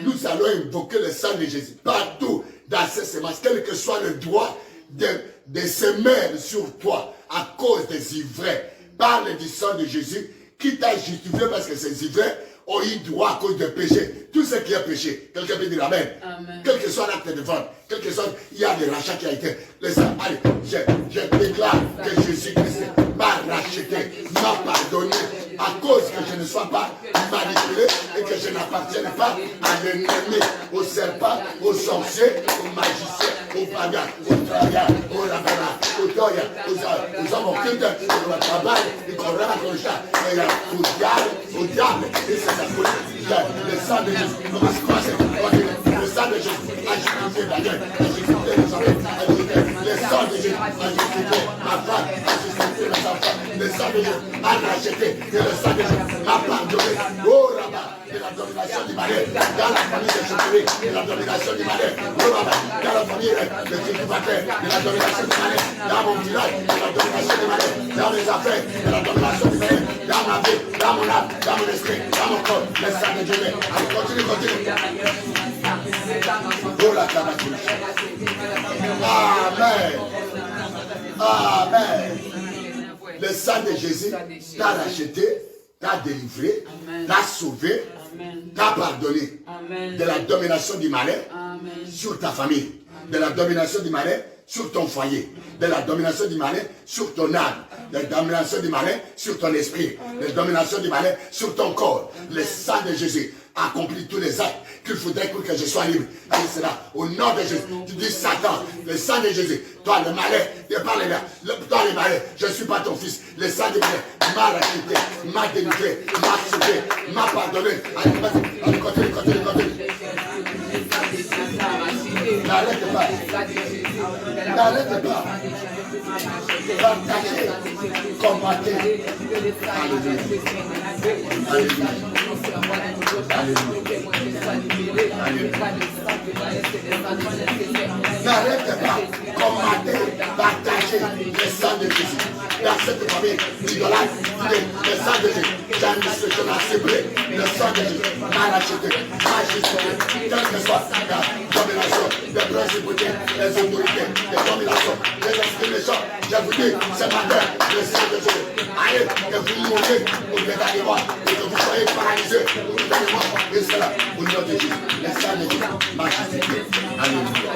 Nous allons invoquer le sang de Jésus partout dans ces semences, quel que soit le droit de semer sur toi à cause des ivraies. Parle du sang de Jésus qui t'a justifié parce que ces ivraies ont eu droit à cause de péché. Tout ce qui est péché, quelqu'un peut dire amen. Quel que soit l'acte de vente, quel que soit, il y a des rachats qui ont été. Allez, je déclare que Jésus-Christ m'a racheté, m'a pardonné, à cause que je ne sois pas manipulé et que je n'appartienne pas à l'ennemi, au serpent, aux sorciers, aux magiciens, aux païens, aux travailleurs, aux rabbins, aux toya, aux hommes occultes, au travail, au coran, au chat, au diable, et c'est la politique. Le sang de Jésus, le sang de Jésus a justifié Daniel, a justifié les hommes, a justifié le sang de Jésus, a justifié ma femme, a justifié mes enfants, le sang de Jésus a racheté, et le sang de Jésus a pardonné. Oh là-bas, de la domination du malheur, dans la famille de Jésus, de la domination du malheur, oh là-bas, dans la famille de cultivateurs, de la domination du malheur, dans mon village, de la domination du malheur, dans mes affaires, de la domination du malheur, dans ma vie, dans mon âme, dans mon esprit, dans mon corps, le sang de Dieu. Allez, continue. Oh la Amen. Amen. Le sang de Jésus t'a racheté, t'a délivré, t'a sauvé, t'a pardonné de la domination du malheur sur ta famille, de la domination du malheur sur ton foyer, de la domination du malin sur ton âme, de la domination du malin sur ton esprit, de la domination du malin sur ton corps. Le sang de Jésus accomplit tous les actes qu'il faudrait que je sois libre. Et cela, au nom de Jésus, tu dis Satan, le sang de Jésus, toi le malin, toi le malin, je ne suis pas ton fils, le sang du malin m'a racheté, m'a délivré, m'a sauvé, m'a pardonné. Allez, continue. N'arrête pas. Partagez, combattez. N'arrête pas, combattez, partagez le sang de Jésus. Dans cette famille idolâtre, le sang de Jésus, je l'ai ciblé, le sang de Jésus, m'a racheté, m'a justifié, quelle que soit la domination, les principautés, les autorités, les dominations, les esprits méchants, je vous dis, ce matin, le sang de Jésus, allez, que vous mourrez au dedans de moi, et que vous soyez paralysés au dedans de moi, et cela, au nom de Jésus, le sang de Jésus, m'a justifié. Alléluia.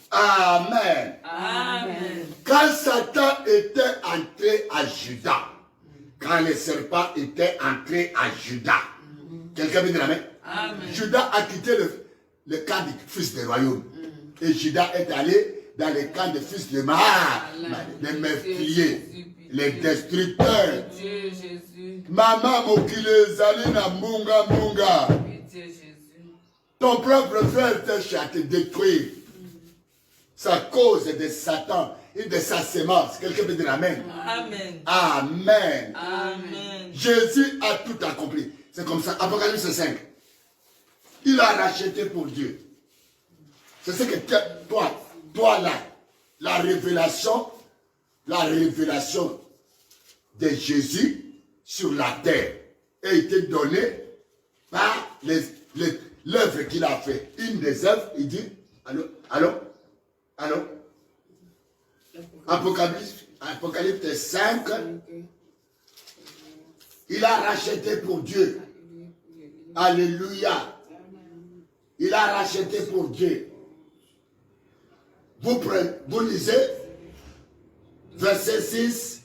Amen. Amen. Quand Satan était entré à Juda, quand le serpent était entré à Juda, quelqu'un veut dire amen? Juda a quitté le camp du fils du royaume. Et Juda est allé dans le camp des fils de Mahar, les meurtriers, les destructeurs. Maman Mokile Zalina Munga. Ton propre frère t'a cherché à te détruire. Sa cause de Satan et de sa sémence. Quelqu'un peut dire amen. Amen. Amen. Amen. Jésus a tout accompli. C'est comme ça. Apocalypse 5. Il a racheté pour Dieu. C'est ce que toi là, la révélation de Jésus sur la terre a été donnée par l'œuvre qu'il a fait. Une des œuvres, il dit, allô, Apocalypse 5, il a racheté pour Dieu. Alléluia. Il a racheté pour Dieu. Vous lisez verset 6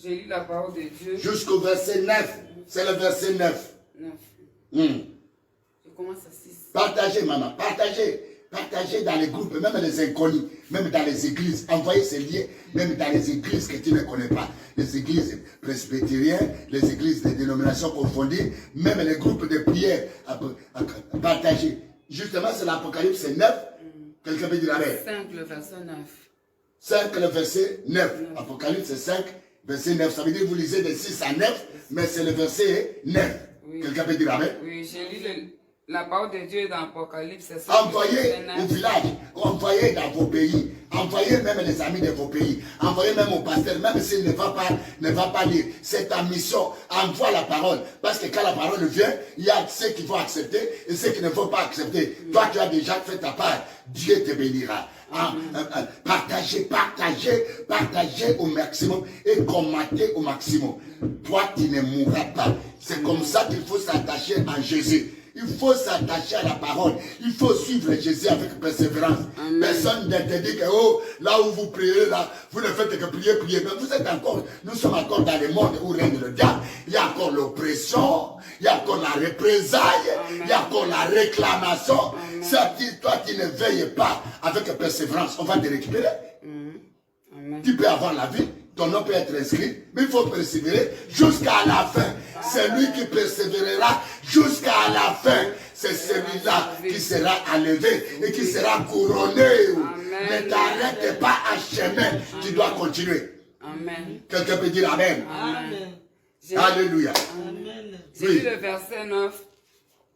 j'ai lu la parole de Dieu jusqu'au verset 9. C'est le verset 9. Je commence à 6. Partagez, maman, partagez dans les groupes, même les inconnus, même dans les églises. Envoyez ces liens, même dans les églises que tu ne connais pas. Les églises presbytériennes, les églises des dénominations confondues, même les groupes de prière. Partagez. Justement, c'est l'Apocalypse 9. Quelqu'un peut dire amen. 5, le verset 9. 5, le verset 9. Apocalypse 5, verset 9. Ça veut dire que vous lisez de 6 à 9, mais c'est le verset 9. Oui. Quelqu'un peut dire amen. Oui, j'ai lu la parole de Dieu dans Apocalypse 5. Envoyez au village, envoyez dans vos pays, envoyez même les amis de vos pays, envoyez même au pasteur, même s'il ne va pas lire. C'est ta mission. Envoie la parole. Parce que quand la parole vient, il y a ceux qui vont accepter et ceux qui ne vont pas accepter. Toi, tu as déjà fait ta part. Dieu te bénira. Partagez au maximum et combattez au maximum. Toi, tu ne mourras pas. C'est comme ça qu'il faut s'attacher à Jésus. Il faut s'attacher à la parole. Il faut suivre Jésus avec persévérance. Amen. Personne ne te dit que là où vous priez, là, vous ne faites que prier. Mais nous sommes encore dans le monde où règne le diable. Il y a encore l'oppression, il y a encore la représaille, il y a encore la réclamation. Si toi tu ne veilles pas avec persévérance, on va te récupérer. Amen. Tu peux avoir la vie. Ton nom peut être inscrit, mais il faut persévérer jusqu'à la fin. C'est lui qui persévérera jusqu'à la fin. c'est celui-là qui sera enlevé et qui sera couronné. Ne t'arrête pas à chemin, tu dois continuer. Amen. Quelqu'un peut dire Amen. Amen. Alléluia. Amen. J'ai lu le verset 9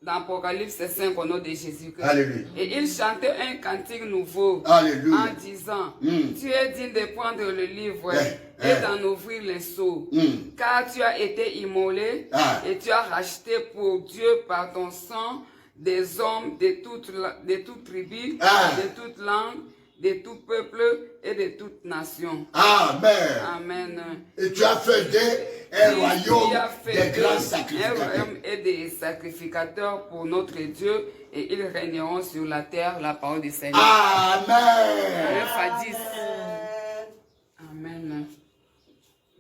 dans Apocalypse 5 au nom de Jésus-Christ. Alléluia. Et il chantait un cantique nouveau Alléluia. en disant, tu es digne de prendre le livre et d'en ouvrir les sceaux, car tu as été immolé et tu as racheté pour Dieu par ton sang des hommes de toute tribu, de toute langue, de tout peuple et de toute nation. Amen. Amen. Et tu as fait un royaume des grands Un sacrificateurs. royaume et des sacrificateurs pour notre Dieu, et ils régneront sur la terre, la parole du Seigneur. Amen. 9 à 10. Amen.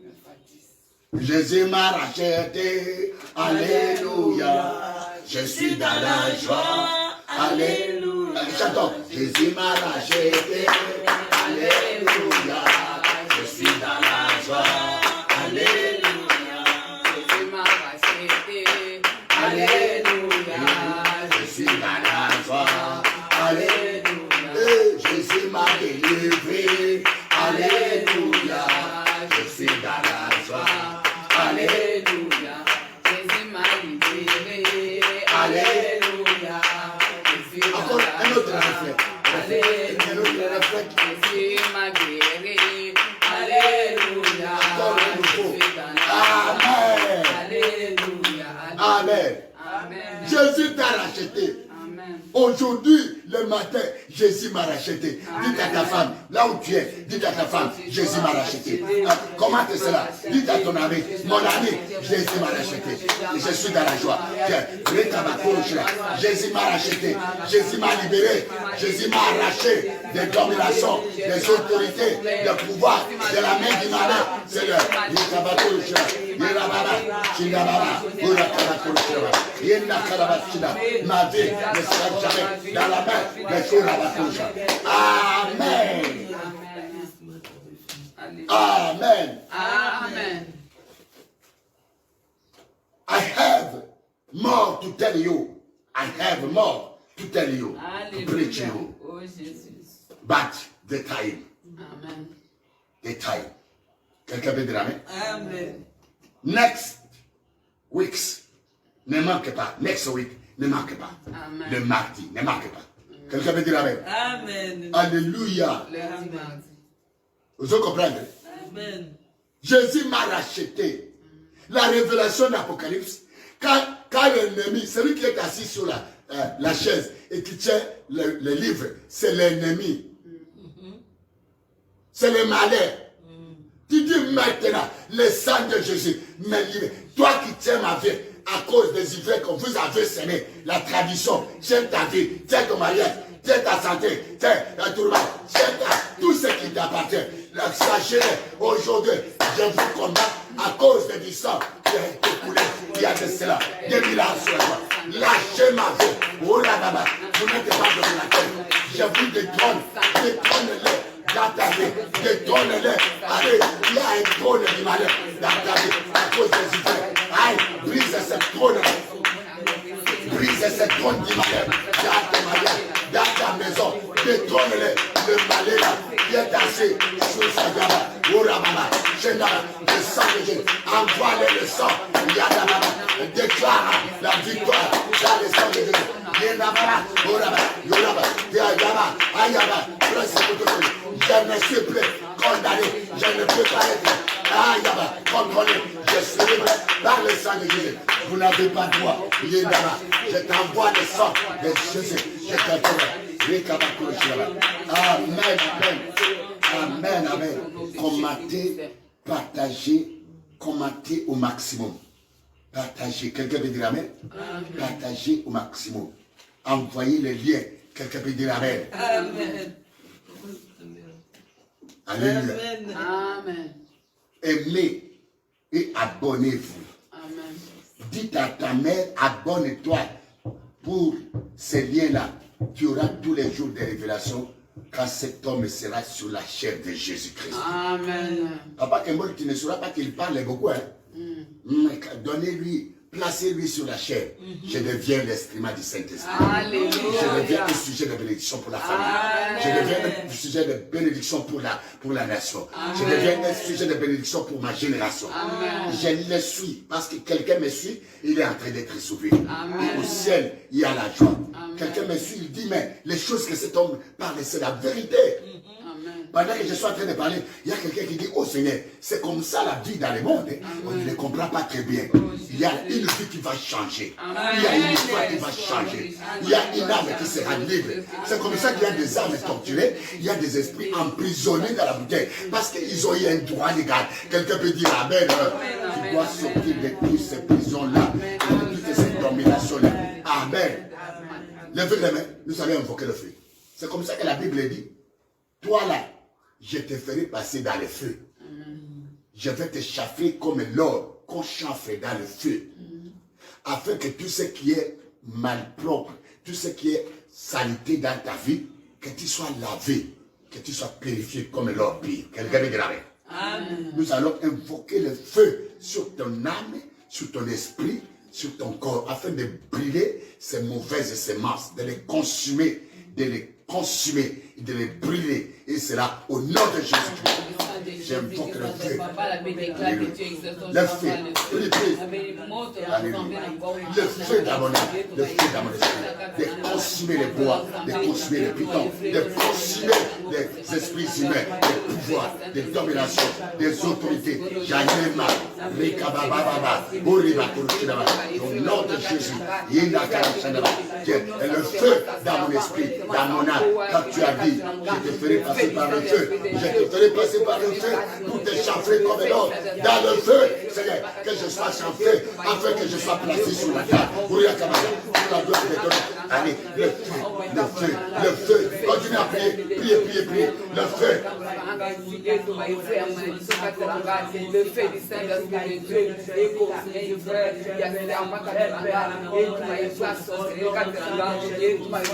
9 à 10. Jésus m'a racheté. Alléluia. Je suis dans la joie. Alléluia. Chantons. Jésus m'a racheté. Alléluia. Je suis dans la joie. Alléluia. Jésus m'a racheté. Alléluia. Je suis dans la joie. Alléluia. Et Jésus m'a délivré. Alléluia. Je suis dans la joie. Alléluia. Jésus m'a libéré. Alléluia. Encore un autre refrain. Un autre refrain. Jésus m'a guéri. Alléluia. Encore un nouveau. Je suis dans la joie. Amen. Alléluia. Amen. Amen. Jésus t'a racheté. Amen. Aujourd'hui, le matin, Jésus m'a racheté. Dites à ta femme, là où tu es, dites à ta femme, Jésus m'a racheté. Comment est cela? Dites à ton ami, mon ami, Jésus m'a racheté. Et je suis dans la joie. Jésus m'a racheté. Jésus m'a libéré. Jésus m'a arraché des dominations, des autorités, des pouvoirs, de la main du malin. Seigneur, ma vie ne sera jamais dans la main des Kourabatoucha. Amen. Amen. Amen. I have more to tell you. I have more to tell you. To preach Alléluia. you. Oh Jésus. But the time. Amen. The time. Quelqu'un peut dire Amen? Amen. Next weeks. Ne manque pas. Next week. Ne manque pas. Amen. Le mardi. Ne manque pas. Quelqu'un peut dire Amen? Amen. Alléluia. Lundi, mardi. Vous comprenez? Amen. Jésus m'a racheté. La révélation d'Apocalypse, quand l'ennemi, celui qui est assis sur la chaise et qui tient le livre, c'est l'ennemi. C'est le malheur. Tu dis maintenant, le sang de Jésus me livre. Toi qui tiens ma vie à cause des ivraies que vous avez semé, la tradition, tiens ta vie, tiens ton mariage, tiens ta santé, tiens ta tourmente, tiens tout ce qui t'appartient. Sachez-le, aujourd'hui, je vous combats à cause du sang qui a été coulé il y a de cela 2000 ans sur toi. Lâchez ma vie. Oh là là, vous n'êtes pas dans la tête. Je vous détrône, détrône-les dans ta vie, détrône-les. Allez, il y a un trône du malheur dans ta vie à cause des ivraies. Aïe, brise ce trône. Brise ce trône du malheur dans ta mariage, dans ta maison. Détrône-les. Le malheur là, qui est assis sur sa gaba. Ourababa, Shendaba, le sang de Dieu. Envoie-les le sang. Yadababa, déclare la victoire dans le sang de Dieu. Yendaba, Ouraba, Yoraba, Yadaba, Ayaba, je ne suis plus condamné. Je ne peux pas être Ayaba, contrôlé. Je suis libre par le sang de Jésus. Vous n'avez pas de droit. Yendaba, je t'envoie le sang de Jésus. Je t'envoie. Amen, amen. Amen, amen. Commentez, partagez, commentez au maximum. Partagez. Quelqu'un peut dire amen? Partagez au maximum. Envoyez les liens. Quelqu'un peut dire amen? Amen. Alléluia. Amen. Aimez et abonnez-vous. Amen. Dites à ta mère, abonne-toi pour ces liens-là. Tu auras tous les jours des révélations quand cet homme sera sur la chair de Jésus-Christ. Amen. Papa Kembol, tu ne sauras pas qu'il parle beaucoup. Hein? Donnez-lui placez-lui sur la chair. Je deviens l'instrument du Saint-Esprit. Alléluia. Je deviens un sujet de bénédiction pour la famille. Je deviens un sujet de bénédiction pour la nation. Je deviens un sujet de bénédiction pour ma génération. Je le suis parce que quelqu'un me suit, il est en train d'être sauvé. Au ciel, il y a la joie. Quelqu'un me suit, il dit, mais les choses que cet homme parle, c'est la vérité. Pendant que je suis en train de parler, il y a quelqu'un qui dit, oh Seigneur, c'est comme ça la vie dans le monde. On ne le comprend pas très bien. Il y a une vie qui va changer. Il y a une histoire qui va changer. Il y a une âme qui sera libre. C'est comme ça qu'il y a des âmes torturées. Il y a des esprits emprisonnés dans la bouteille. Parce qu'ils ont eu un droit légal. Quelqu'un peut dire, amen. Tu dois sortir de toutes ces prisons-là. De toutes ces dominations-là. Amen. Levez les mains. Nous allons invoquer le feu. C'est comme ça que la Bible dit. Toi là, je te ferai passer dans le feu. Je vais te chauffer comme l'or qu'on chauffe dans le feu. Afin que tout ce qui est malpropre, tout ce qui est saleté dans ta vie, que tu sois lavé, que tu sois purifié comme l'or pur. Quelqu'un me gravé. Nous allons invoquer le feu sur ton âme, sur ton esprit, sur ton corps, afin de brûler ces mauvaises semences, de les consumer, de les brûler. Et c'est là, au nom de Jésus-Christ, j'invoque le feu. Le feu, le feu dans mon âme, le feu dans mon esprit, de consumer les bois, de consumer les pitons, de consumer les esprits humains, des pouvoirs, des dominations, des autorités. Janema, Rikabababa, Uriba Kurushidaba, au nom de Jésus, Yinda Karachanaba, le feu dans mon esprit, dans mon âme, quand tu as dit, je te ferai passer par le feu, je te ferai passer par le feu, pour te chanfrer comme l'or, dans le feu, Seigneur, que je sois chanfré, afin que je sois placé sur la table, pour la gloire de Dieu. Allez, le feu, le feu, le feu, continue à prier, priez, priez, priez, le feu. Le feu du Saint-Esprit de Dieu, et pour mes frères, il y a des enfants qui sont et tu m'as place, et tu m'as Je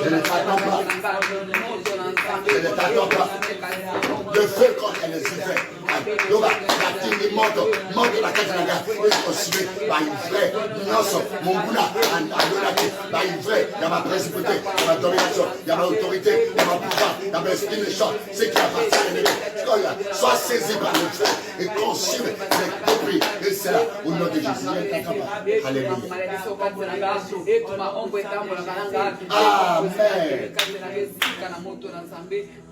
ne t'attends pas. Le feu contre les ivres. Monte la Katanga, et consumer par une vraie notion. Mon boula, par une vraie, il y a ma principauté, il y a ma domination, il y a ma autorité, il y a ma pouvoir, il y a ma esprit méchant, ce qui appartient à l'ennemi. Sois saisi par le feu et consume les compris. Et c'est là, au nom de Jésus. Alléluia.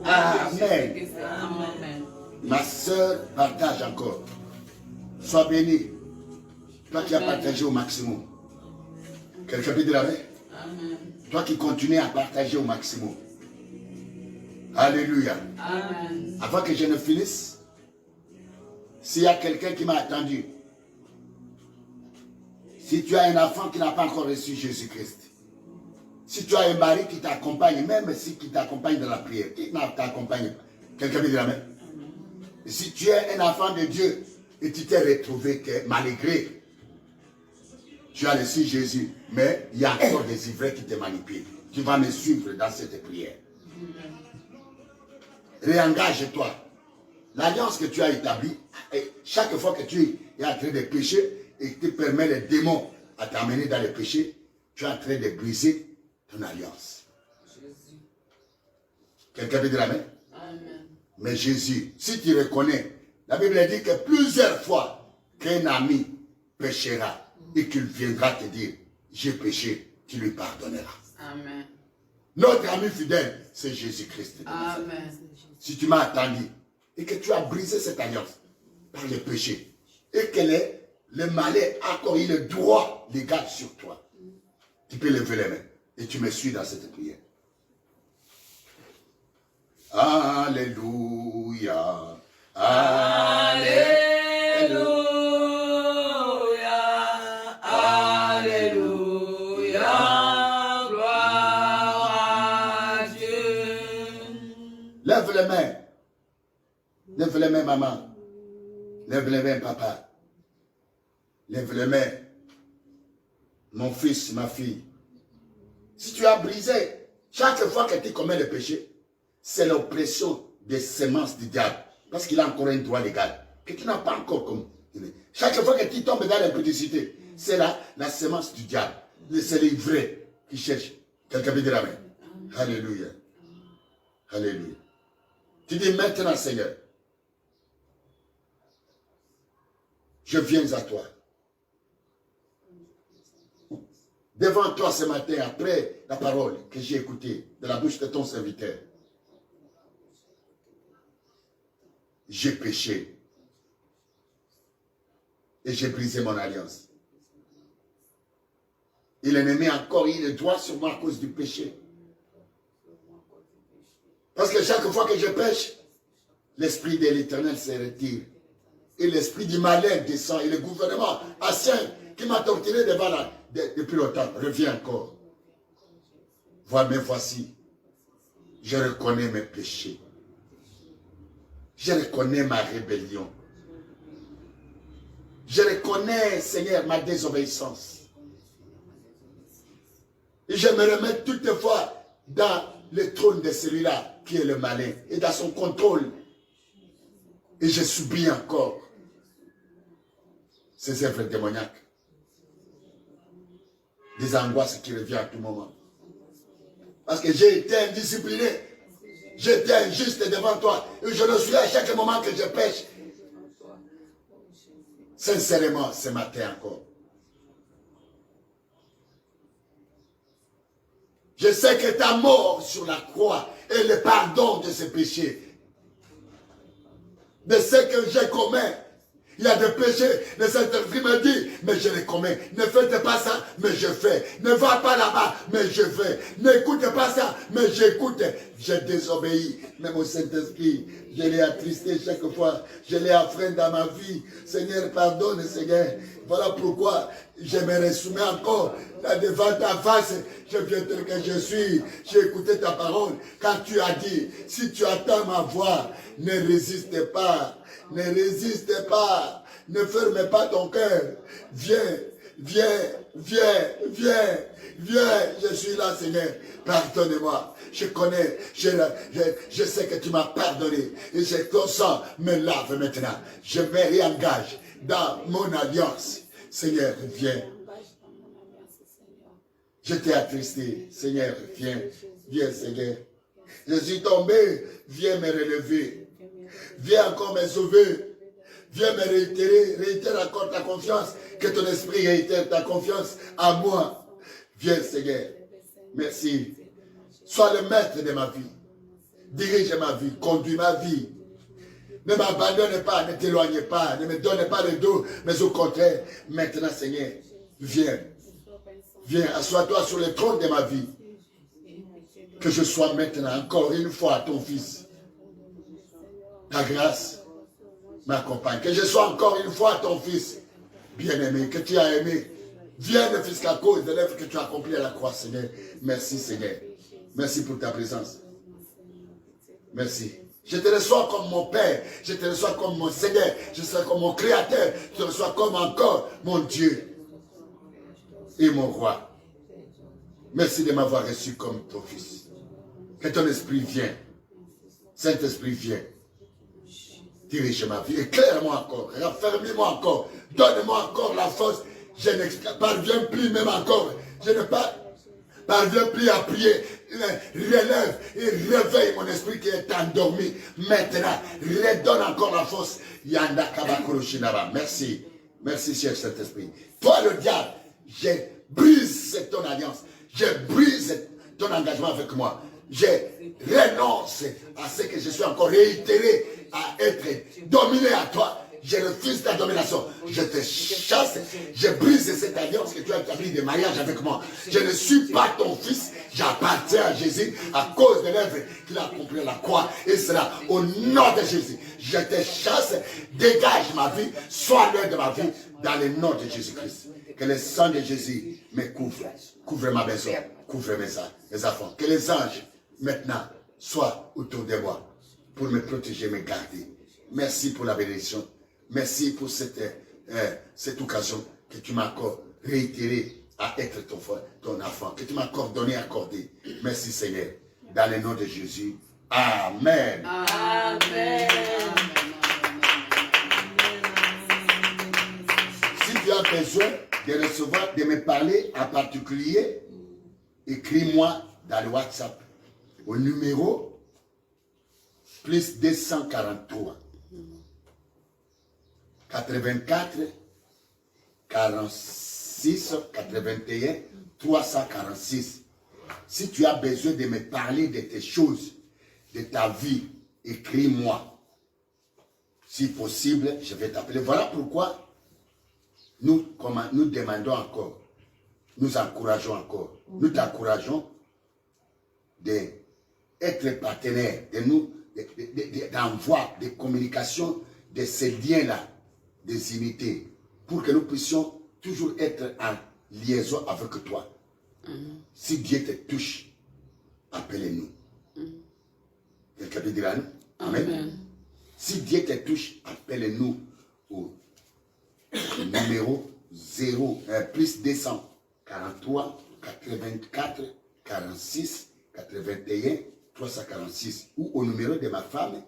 Amen. Ma soeur partage encore. Sois béni. Toi qui as partagé au maximum. Quelqu'un peut dire la main? Toi qui continues à partager au maximum. Alléluia. Amen. Avant que je ne finisse, s'il y a quelqu'un qui m'a attendu, si tu as un enfant qui n'a pas encore reçu Jésus-Christ, si tu as un mari qui t'accompagne, même si qui t'accompagne dans la prière, qui ne t'accompagne pas, quelqu'un peut dire la main? Si tu es un enfant de Dieu et tu t'es retrouvé que malgré tu as reçu Jésus, mais il y a encore des ivraies qui te manipulent, tu vas me suivre dans cette prière. Réengage-toi. L'alliance que tu as établie, chaque fois que tu es en train de pécher et que tu permets les démons à t'amener dans le péché, tu es en train de briser ton alliance. Quelqu'un veut dire amen? Mais Jésus, si tu reconnais, la Bible dit que plusieurs fois qu'un ami péchera et qu'il viendra te dire, j'ai péché, tu lui pardonneras. Amen. Notre ami fidèle, c'est Jésus-Christ. Amen. Si tu m'as attendu et que tu as brisé cette alliance par le péché et que le malais a encore eu le droit légal sur toi, tu peux lever les mains et tu me suis dans cette prière. Alléluia. Alléluia. Alléluia. Gloire à Dieu. Lève les mains. Lève les mains, maman. Lève les mains, papa. Lève les mains. Mon fils, ma fille. Si tu as brisé, chaque fois que tu commets le péché, c'est l'oppression des semences du diable. Parce qu'il a encore un droit légal. Que tu n'as pas encore comme. Chaque fois que tu tombes dans l'impudicité, C'est la semence du diable. C'est les vrais qui cherchent. Quelqu'un peut dire amen. Alléluia. Alléluia. Tu dis maintenant, Seigneur, je viens à toi. Devant toi ce matin, après la parole que j'ai écoutée de la bouche de ton serviteur, j'ai péché et j'ai brisé mon alliance. Et l'ennemi encore, il est droit sur moi à cause du péché. Parce que chaque fois que je pêche, l'esprit de l'Éternel se retire. Et l'esprit du malin descend. Et le gouvernement ancien qui m'a torturé depuis longtemps revient encore. Mais voici, je reconnais mes péchés. Je reconnais ma rébellion. Je reconnais, Seigneur, ma désobéissance. Et je me remets toutefois dans le trône de celui-là qui est le malin et dans son contrôle. Et je subis encore ces œuvres démoniaques. Des angoisses qui reviennent à tout moment. Parce que j'ai été indiscipliné. J'étais injuste devant toi. Et je le suis à chaque moment que je pêche. Sincèrement, ce matin encore. Je sais que ta mort sur la croix est le pardon de ces péchés. De ce que j'ai commis. Il y a des péchés. Le Saint-Esprit me dit, mais je les commets. Ne faites pas ça, mais je fais. Ne va pas là-bas, mais je fais. N'écoute pas ça, mais j'écoute. Je désobéis. Mais mon Saint-Esprit, je l'ai attristé chaque fois. Je l'ai affreint dans ma vie. Seigneur, pardonne, Seigneur. Voilà pourquoi je me soumets encore là devant ta face. Je viens tel que je suis. J'ai écouté ta parole. Quand tu as dit, si tu attends ma voix, ne résiste pas. Ne résiste pas. Ne ferme pas ton cœur. Viens, viens, viens, viens, viens. Je suis là, Seigneur. Pardonne-moi. Je connais, je sais que tu m'as pardonné. Et ton sang me lave maintenant. Je me réengage dans mon alliance. Seigneur, viens. Je t'ai attristé. Seigneur, viens. Viens, Seigneur. Je suis tombé. Viens me relever. Viens encore me sauver. Viens me réitérer. Réitère encore ta confiance. Que ton esprit réitère ta confiance à moi. Viens, Seigneur. Merci. Sois le maître de ma vie. Dirige ma vie. Conduis ma vie. Ne m'abandonne pas. Ne t'éloigne pas. Ne me donne pas le dos. Mais au contraire, maintenant, Seigneur, viens. Viens, assois-toi sur le trône de ma vie. Que je sois maintenant encore une fois ton fils. Ta grâce m'accompagne. Que je sois encore une fois ton fils bien-aimé, que tu as aimé. Viens, le fils, qu'à cause de l'œuvre que tu as accompli à la croix, Seigneur. Merci, Seigneur. Merci pour ta présence. Merci. Je te reçois comme mon Père. Je te reçois comme mon Seigneur. Je te reçois comme mon Créateur. Je te reçois comme encore mon Dieu et mon Roi. Merci de m'avoir reçu comme ton fils. Que ton esprit vienne. Saint-Esprit vienne. Dirige ma vie. Éclaire-moi encore. Raffermis-moi encore. Donne-moi encore la force. Je ne parviens plus même encore. Je ne parviens plus à prier. Relève et réveille mon esprit qui est endormi. Maintenant, redonne encore la force. Yanda Kabakuroshinaba. Merci. Merci, cher Saint-Esprit. Toi, le diable, je brise ton alliance. Je brise ton engagement avec moi. Je renonce à ce que je suis encore réitéré à être dominé à toi. Je refuse ta domination. Je te chasse. Je brise cette alliance que tu as établie de mariage avec moi. Je ne suis pas ton fils. J'appartiens à Jésus à cause de l'œuvre qu'il a accomplie à la croix. Et cela au nom de Jésus. Je te chasse. Dégage ma vie. Sois l'heure de ma vie dans le nom de Jésus-Christ. Que le sang de Jésus me couvre. Couvre ma maison. Couvre mes enfants. Que les anges maintenant soient autour de moi pour me protéger, me garder. Merci pour la bénédiction. Merci pour cette occasion que tu m'as encore réitéré à être ton enfant, que tu m'as accordé. Merci Seigneur. Dans le nom de Jésus. Amen. Amen. Si tu as besoin de recevoir, de me parler en particulier, écris-moi dans le WhatsApp au numéro plus 243 84 46 81 346. Si tu as besoin de me parler de tes choses, de ta vie, écris-moi. Si possible, je vais t'appeler. Voilà pourquoi nous demandons encore, nous encourageons encore, nous t'encourageons d'être partenaire, d'envoi, de communication de ces liens-là, des unités, pour que nous puissions toujours être en liaison avec toi. Si Dieu te touche, appelez-nous. Quelqu'un peut dire à nous? Amen. Si Dieu te touche, appelle-nous au numéro 0, plus 243 84 46 81 346 ou au numéro de ma femme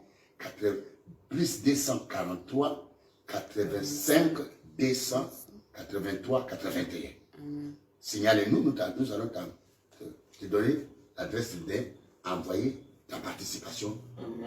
plus 243 85 283 81. Signalez-nous, nous allons te donner l'adresse d'envoyer ta participation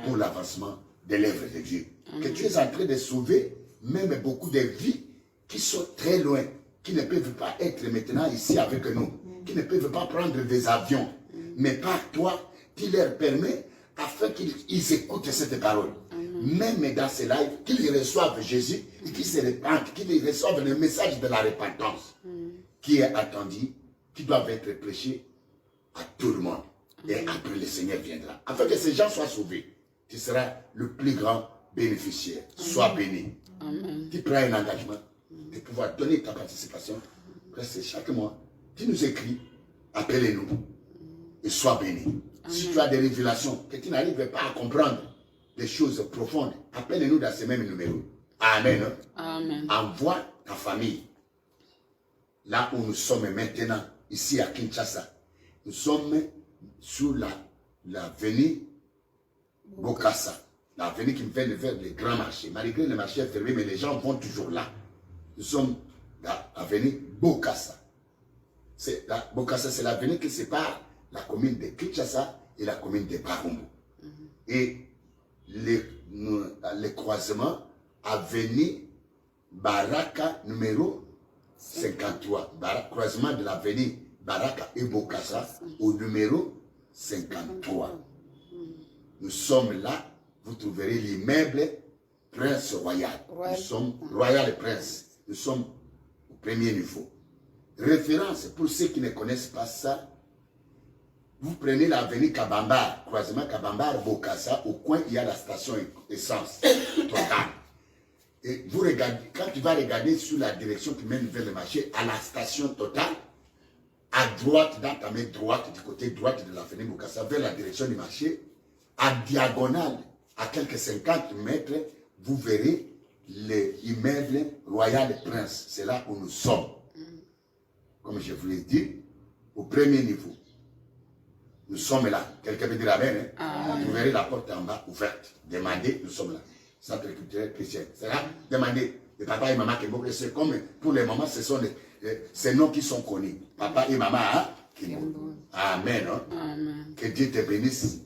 pour l'avancement de l'œuvre de Dieu. Que tu es en train de sauver même beaucoup de vies qui sont très loin, qui ne peuvent pas être maintenant ici avec nous, qui ne peuvent pas prendre des avions. Mais par toi, tu leur permets afin qu'ils écoutent cette parole. Même dans ces lives, qu'ils reçoivent Jésus et qu'ils se répandent, qu'ils reçoivent le message de la repentance qui est attendu, qui doit être prêché à tout le monde. Et après, le Seigneur viendra. Afin que ces gens soient sauvés, tu seras le plus grand bénéficiaire. Sois béni. Tu prends un engagement de pouvoir donner ta participation. Presque chaque mois, tu nous écris, appelez-nous et sois béni. Si tu as des révélations que tu n'arrives pas à comprendre, des choses profondes, appelle-nous dans ce même numéro. Amen. Amen. Envoie ta famille. Là où nous sommes maintenant, ici à Kinshasa, nous sommes sur l'avenue Bokassa, l'avenue qui vient vers le grand marché. Malgré le marché est fermé, mais les gens vont toujours là. Nous sommes dans l'avenue Bokassa. Bokassa, c'est l'avenue qui sépare la commune de Kinshasa et la commune de Barumbu. Et le croisement avenue Baraka numéro 53. Croisement de l'avenue Baraka et Bokassa au numéro 53. Nous sommes là, vous trouverez l'immeuble Prince Royal. Nous sommes Royal Prince. Nous sommes au premier niveau. Référence, pour ceux qui ne connaissent pas ça, vous prenez l'avenue Kabambar, croisement Kabambar, Bokassa, au coin il y a la station essence Total. Et vous regardez, quand tu vas regarder sur la direction qui mène vers le marché, à la station Total, à droite, dans ta main droite, du côté droite de l'avenue Bokassa, vers la direction du marché, à diagonale, à quelques 50 mètres, vous verrez l'immeuble Royal Prince. C'est là où nous sommes. Comme je vous l'ai dit, au premier niveau. Nous sommes là. Quelqu'un peut dire amen. Vous verrez la porte en bas ouverte. Demandez, nous sommes là. Centre culturel chrétien. C'est là. Demandez. Les papa et maman Kimbo. C'est comme pour les mamans, ce sont ces noms qui sont connus. Papa et maman Kimbo. Amen. Amen. Que Dieu te bénisse.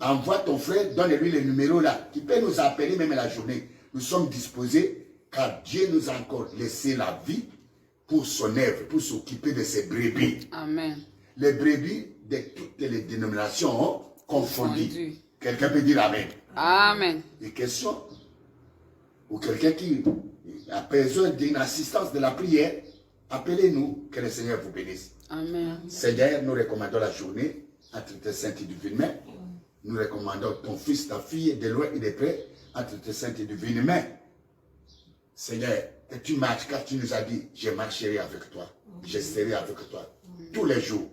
Envoie ton frère, donne-lui le numéro là. Qui peut nous appeler même la journée. Nous sommes disposés car Dieu nous a encore laissé la vie pour son œuvre, pour s'occuper de ses brebis. Amen. Les brebis de toutes les dénominations confondues. Quelqu'un peut dire amen. Amen. Des questions ou quelqu'un qui a besoin d'une assistance de la prière, appelez-nous, que le Seigneur vous bénisse. Amen. Seigneur, nous recommandons la journée entre tes saintes et divines mains. Nous recommandons ton fils, ta fille, de loin et de près, entre tes saintes et divines mains. Seigneur, que tu marches, car tu nous as dit, je marcherai avec toi, je serai avec toi, tous les jours,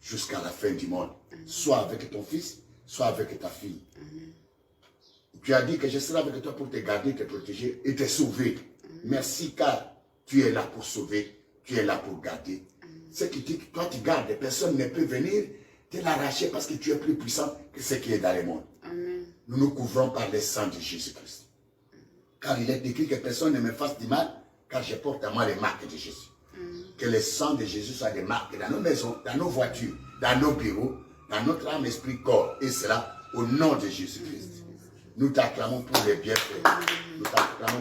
jusqu'à la fin du monde. Soit avec ton fils, soit avec ta fille. Tu as dit que je serai avec toi pour te garder, te protéger et te sauver. Merci car tu es là pour sauver, tu es là pour garder. Ce qui dit que toi tu gardes, personne ne peut venir te l'arracher parce que tu es plus puissant que ce qui est dans le monde. Nous nous couvrons par le sang de Jésus-Christ. Car il est écrit que personne ne me fasse du mal, car je porte à moi les marques de Jésus. Que le sang de Jésus soit des marques dans nos maisons, dans nos voitures, dans nos bureaux, dans notre âme, esprit, corps. Et cela au nom de Jésus-Christ. Nous t'acclamons pour les bienfaits. Nous t'acclamons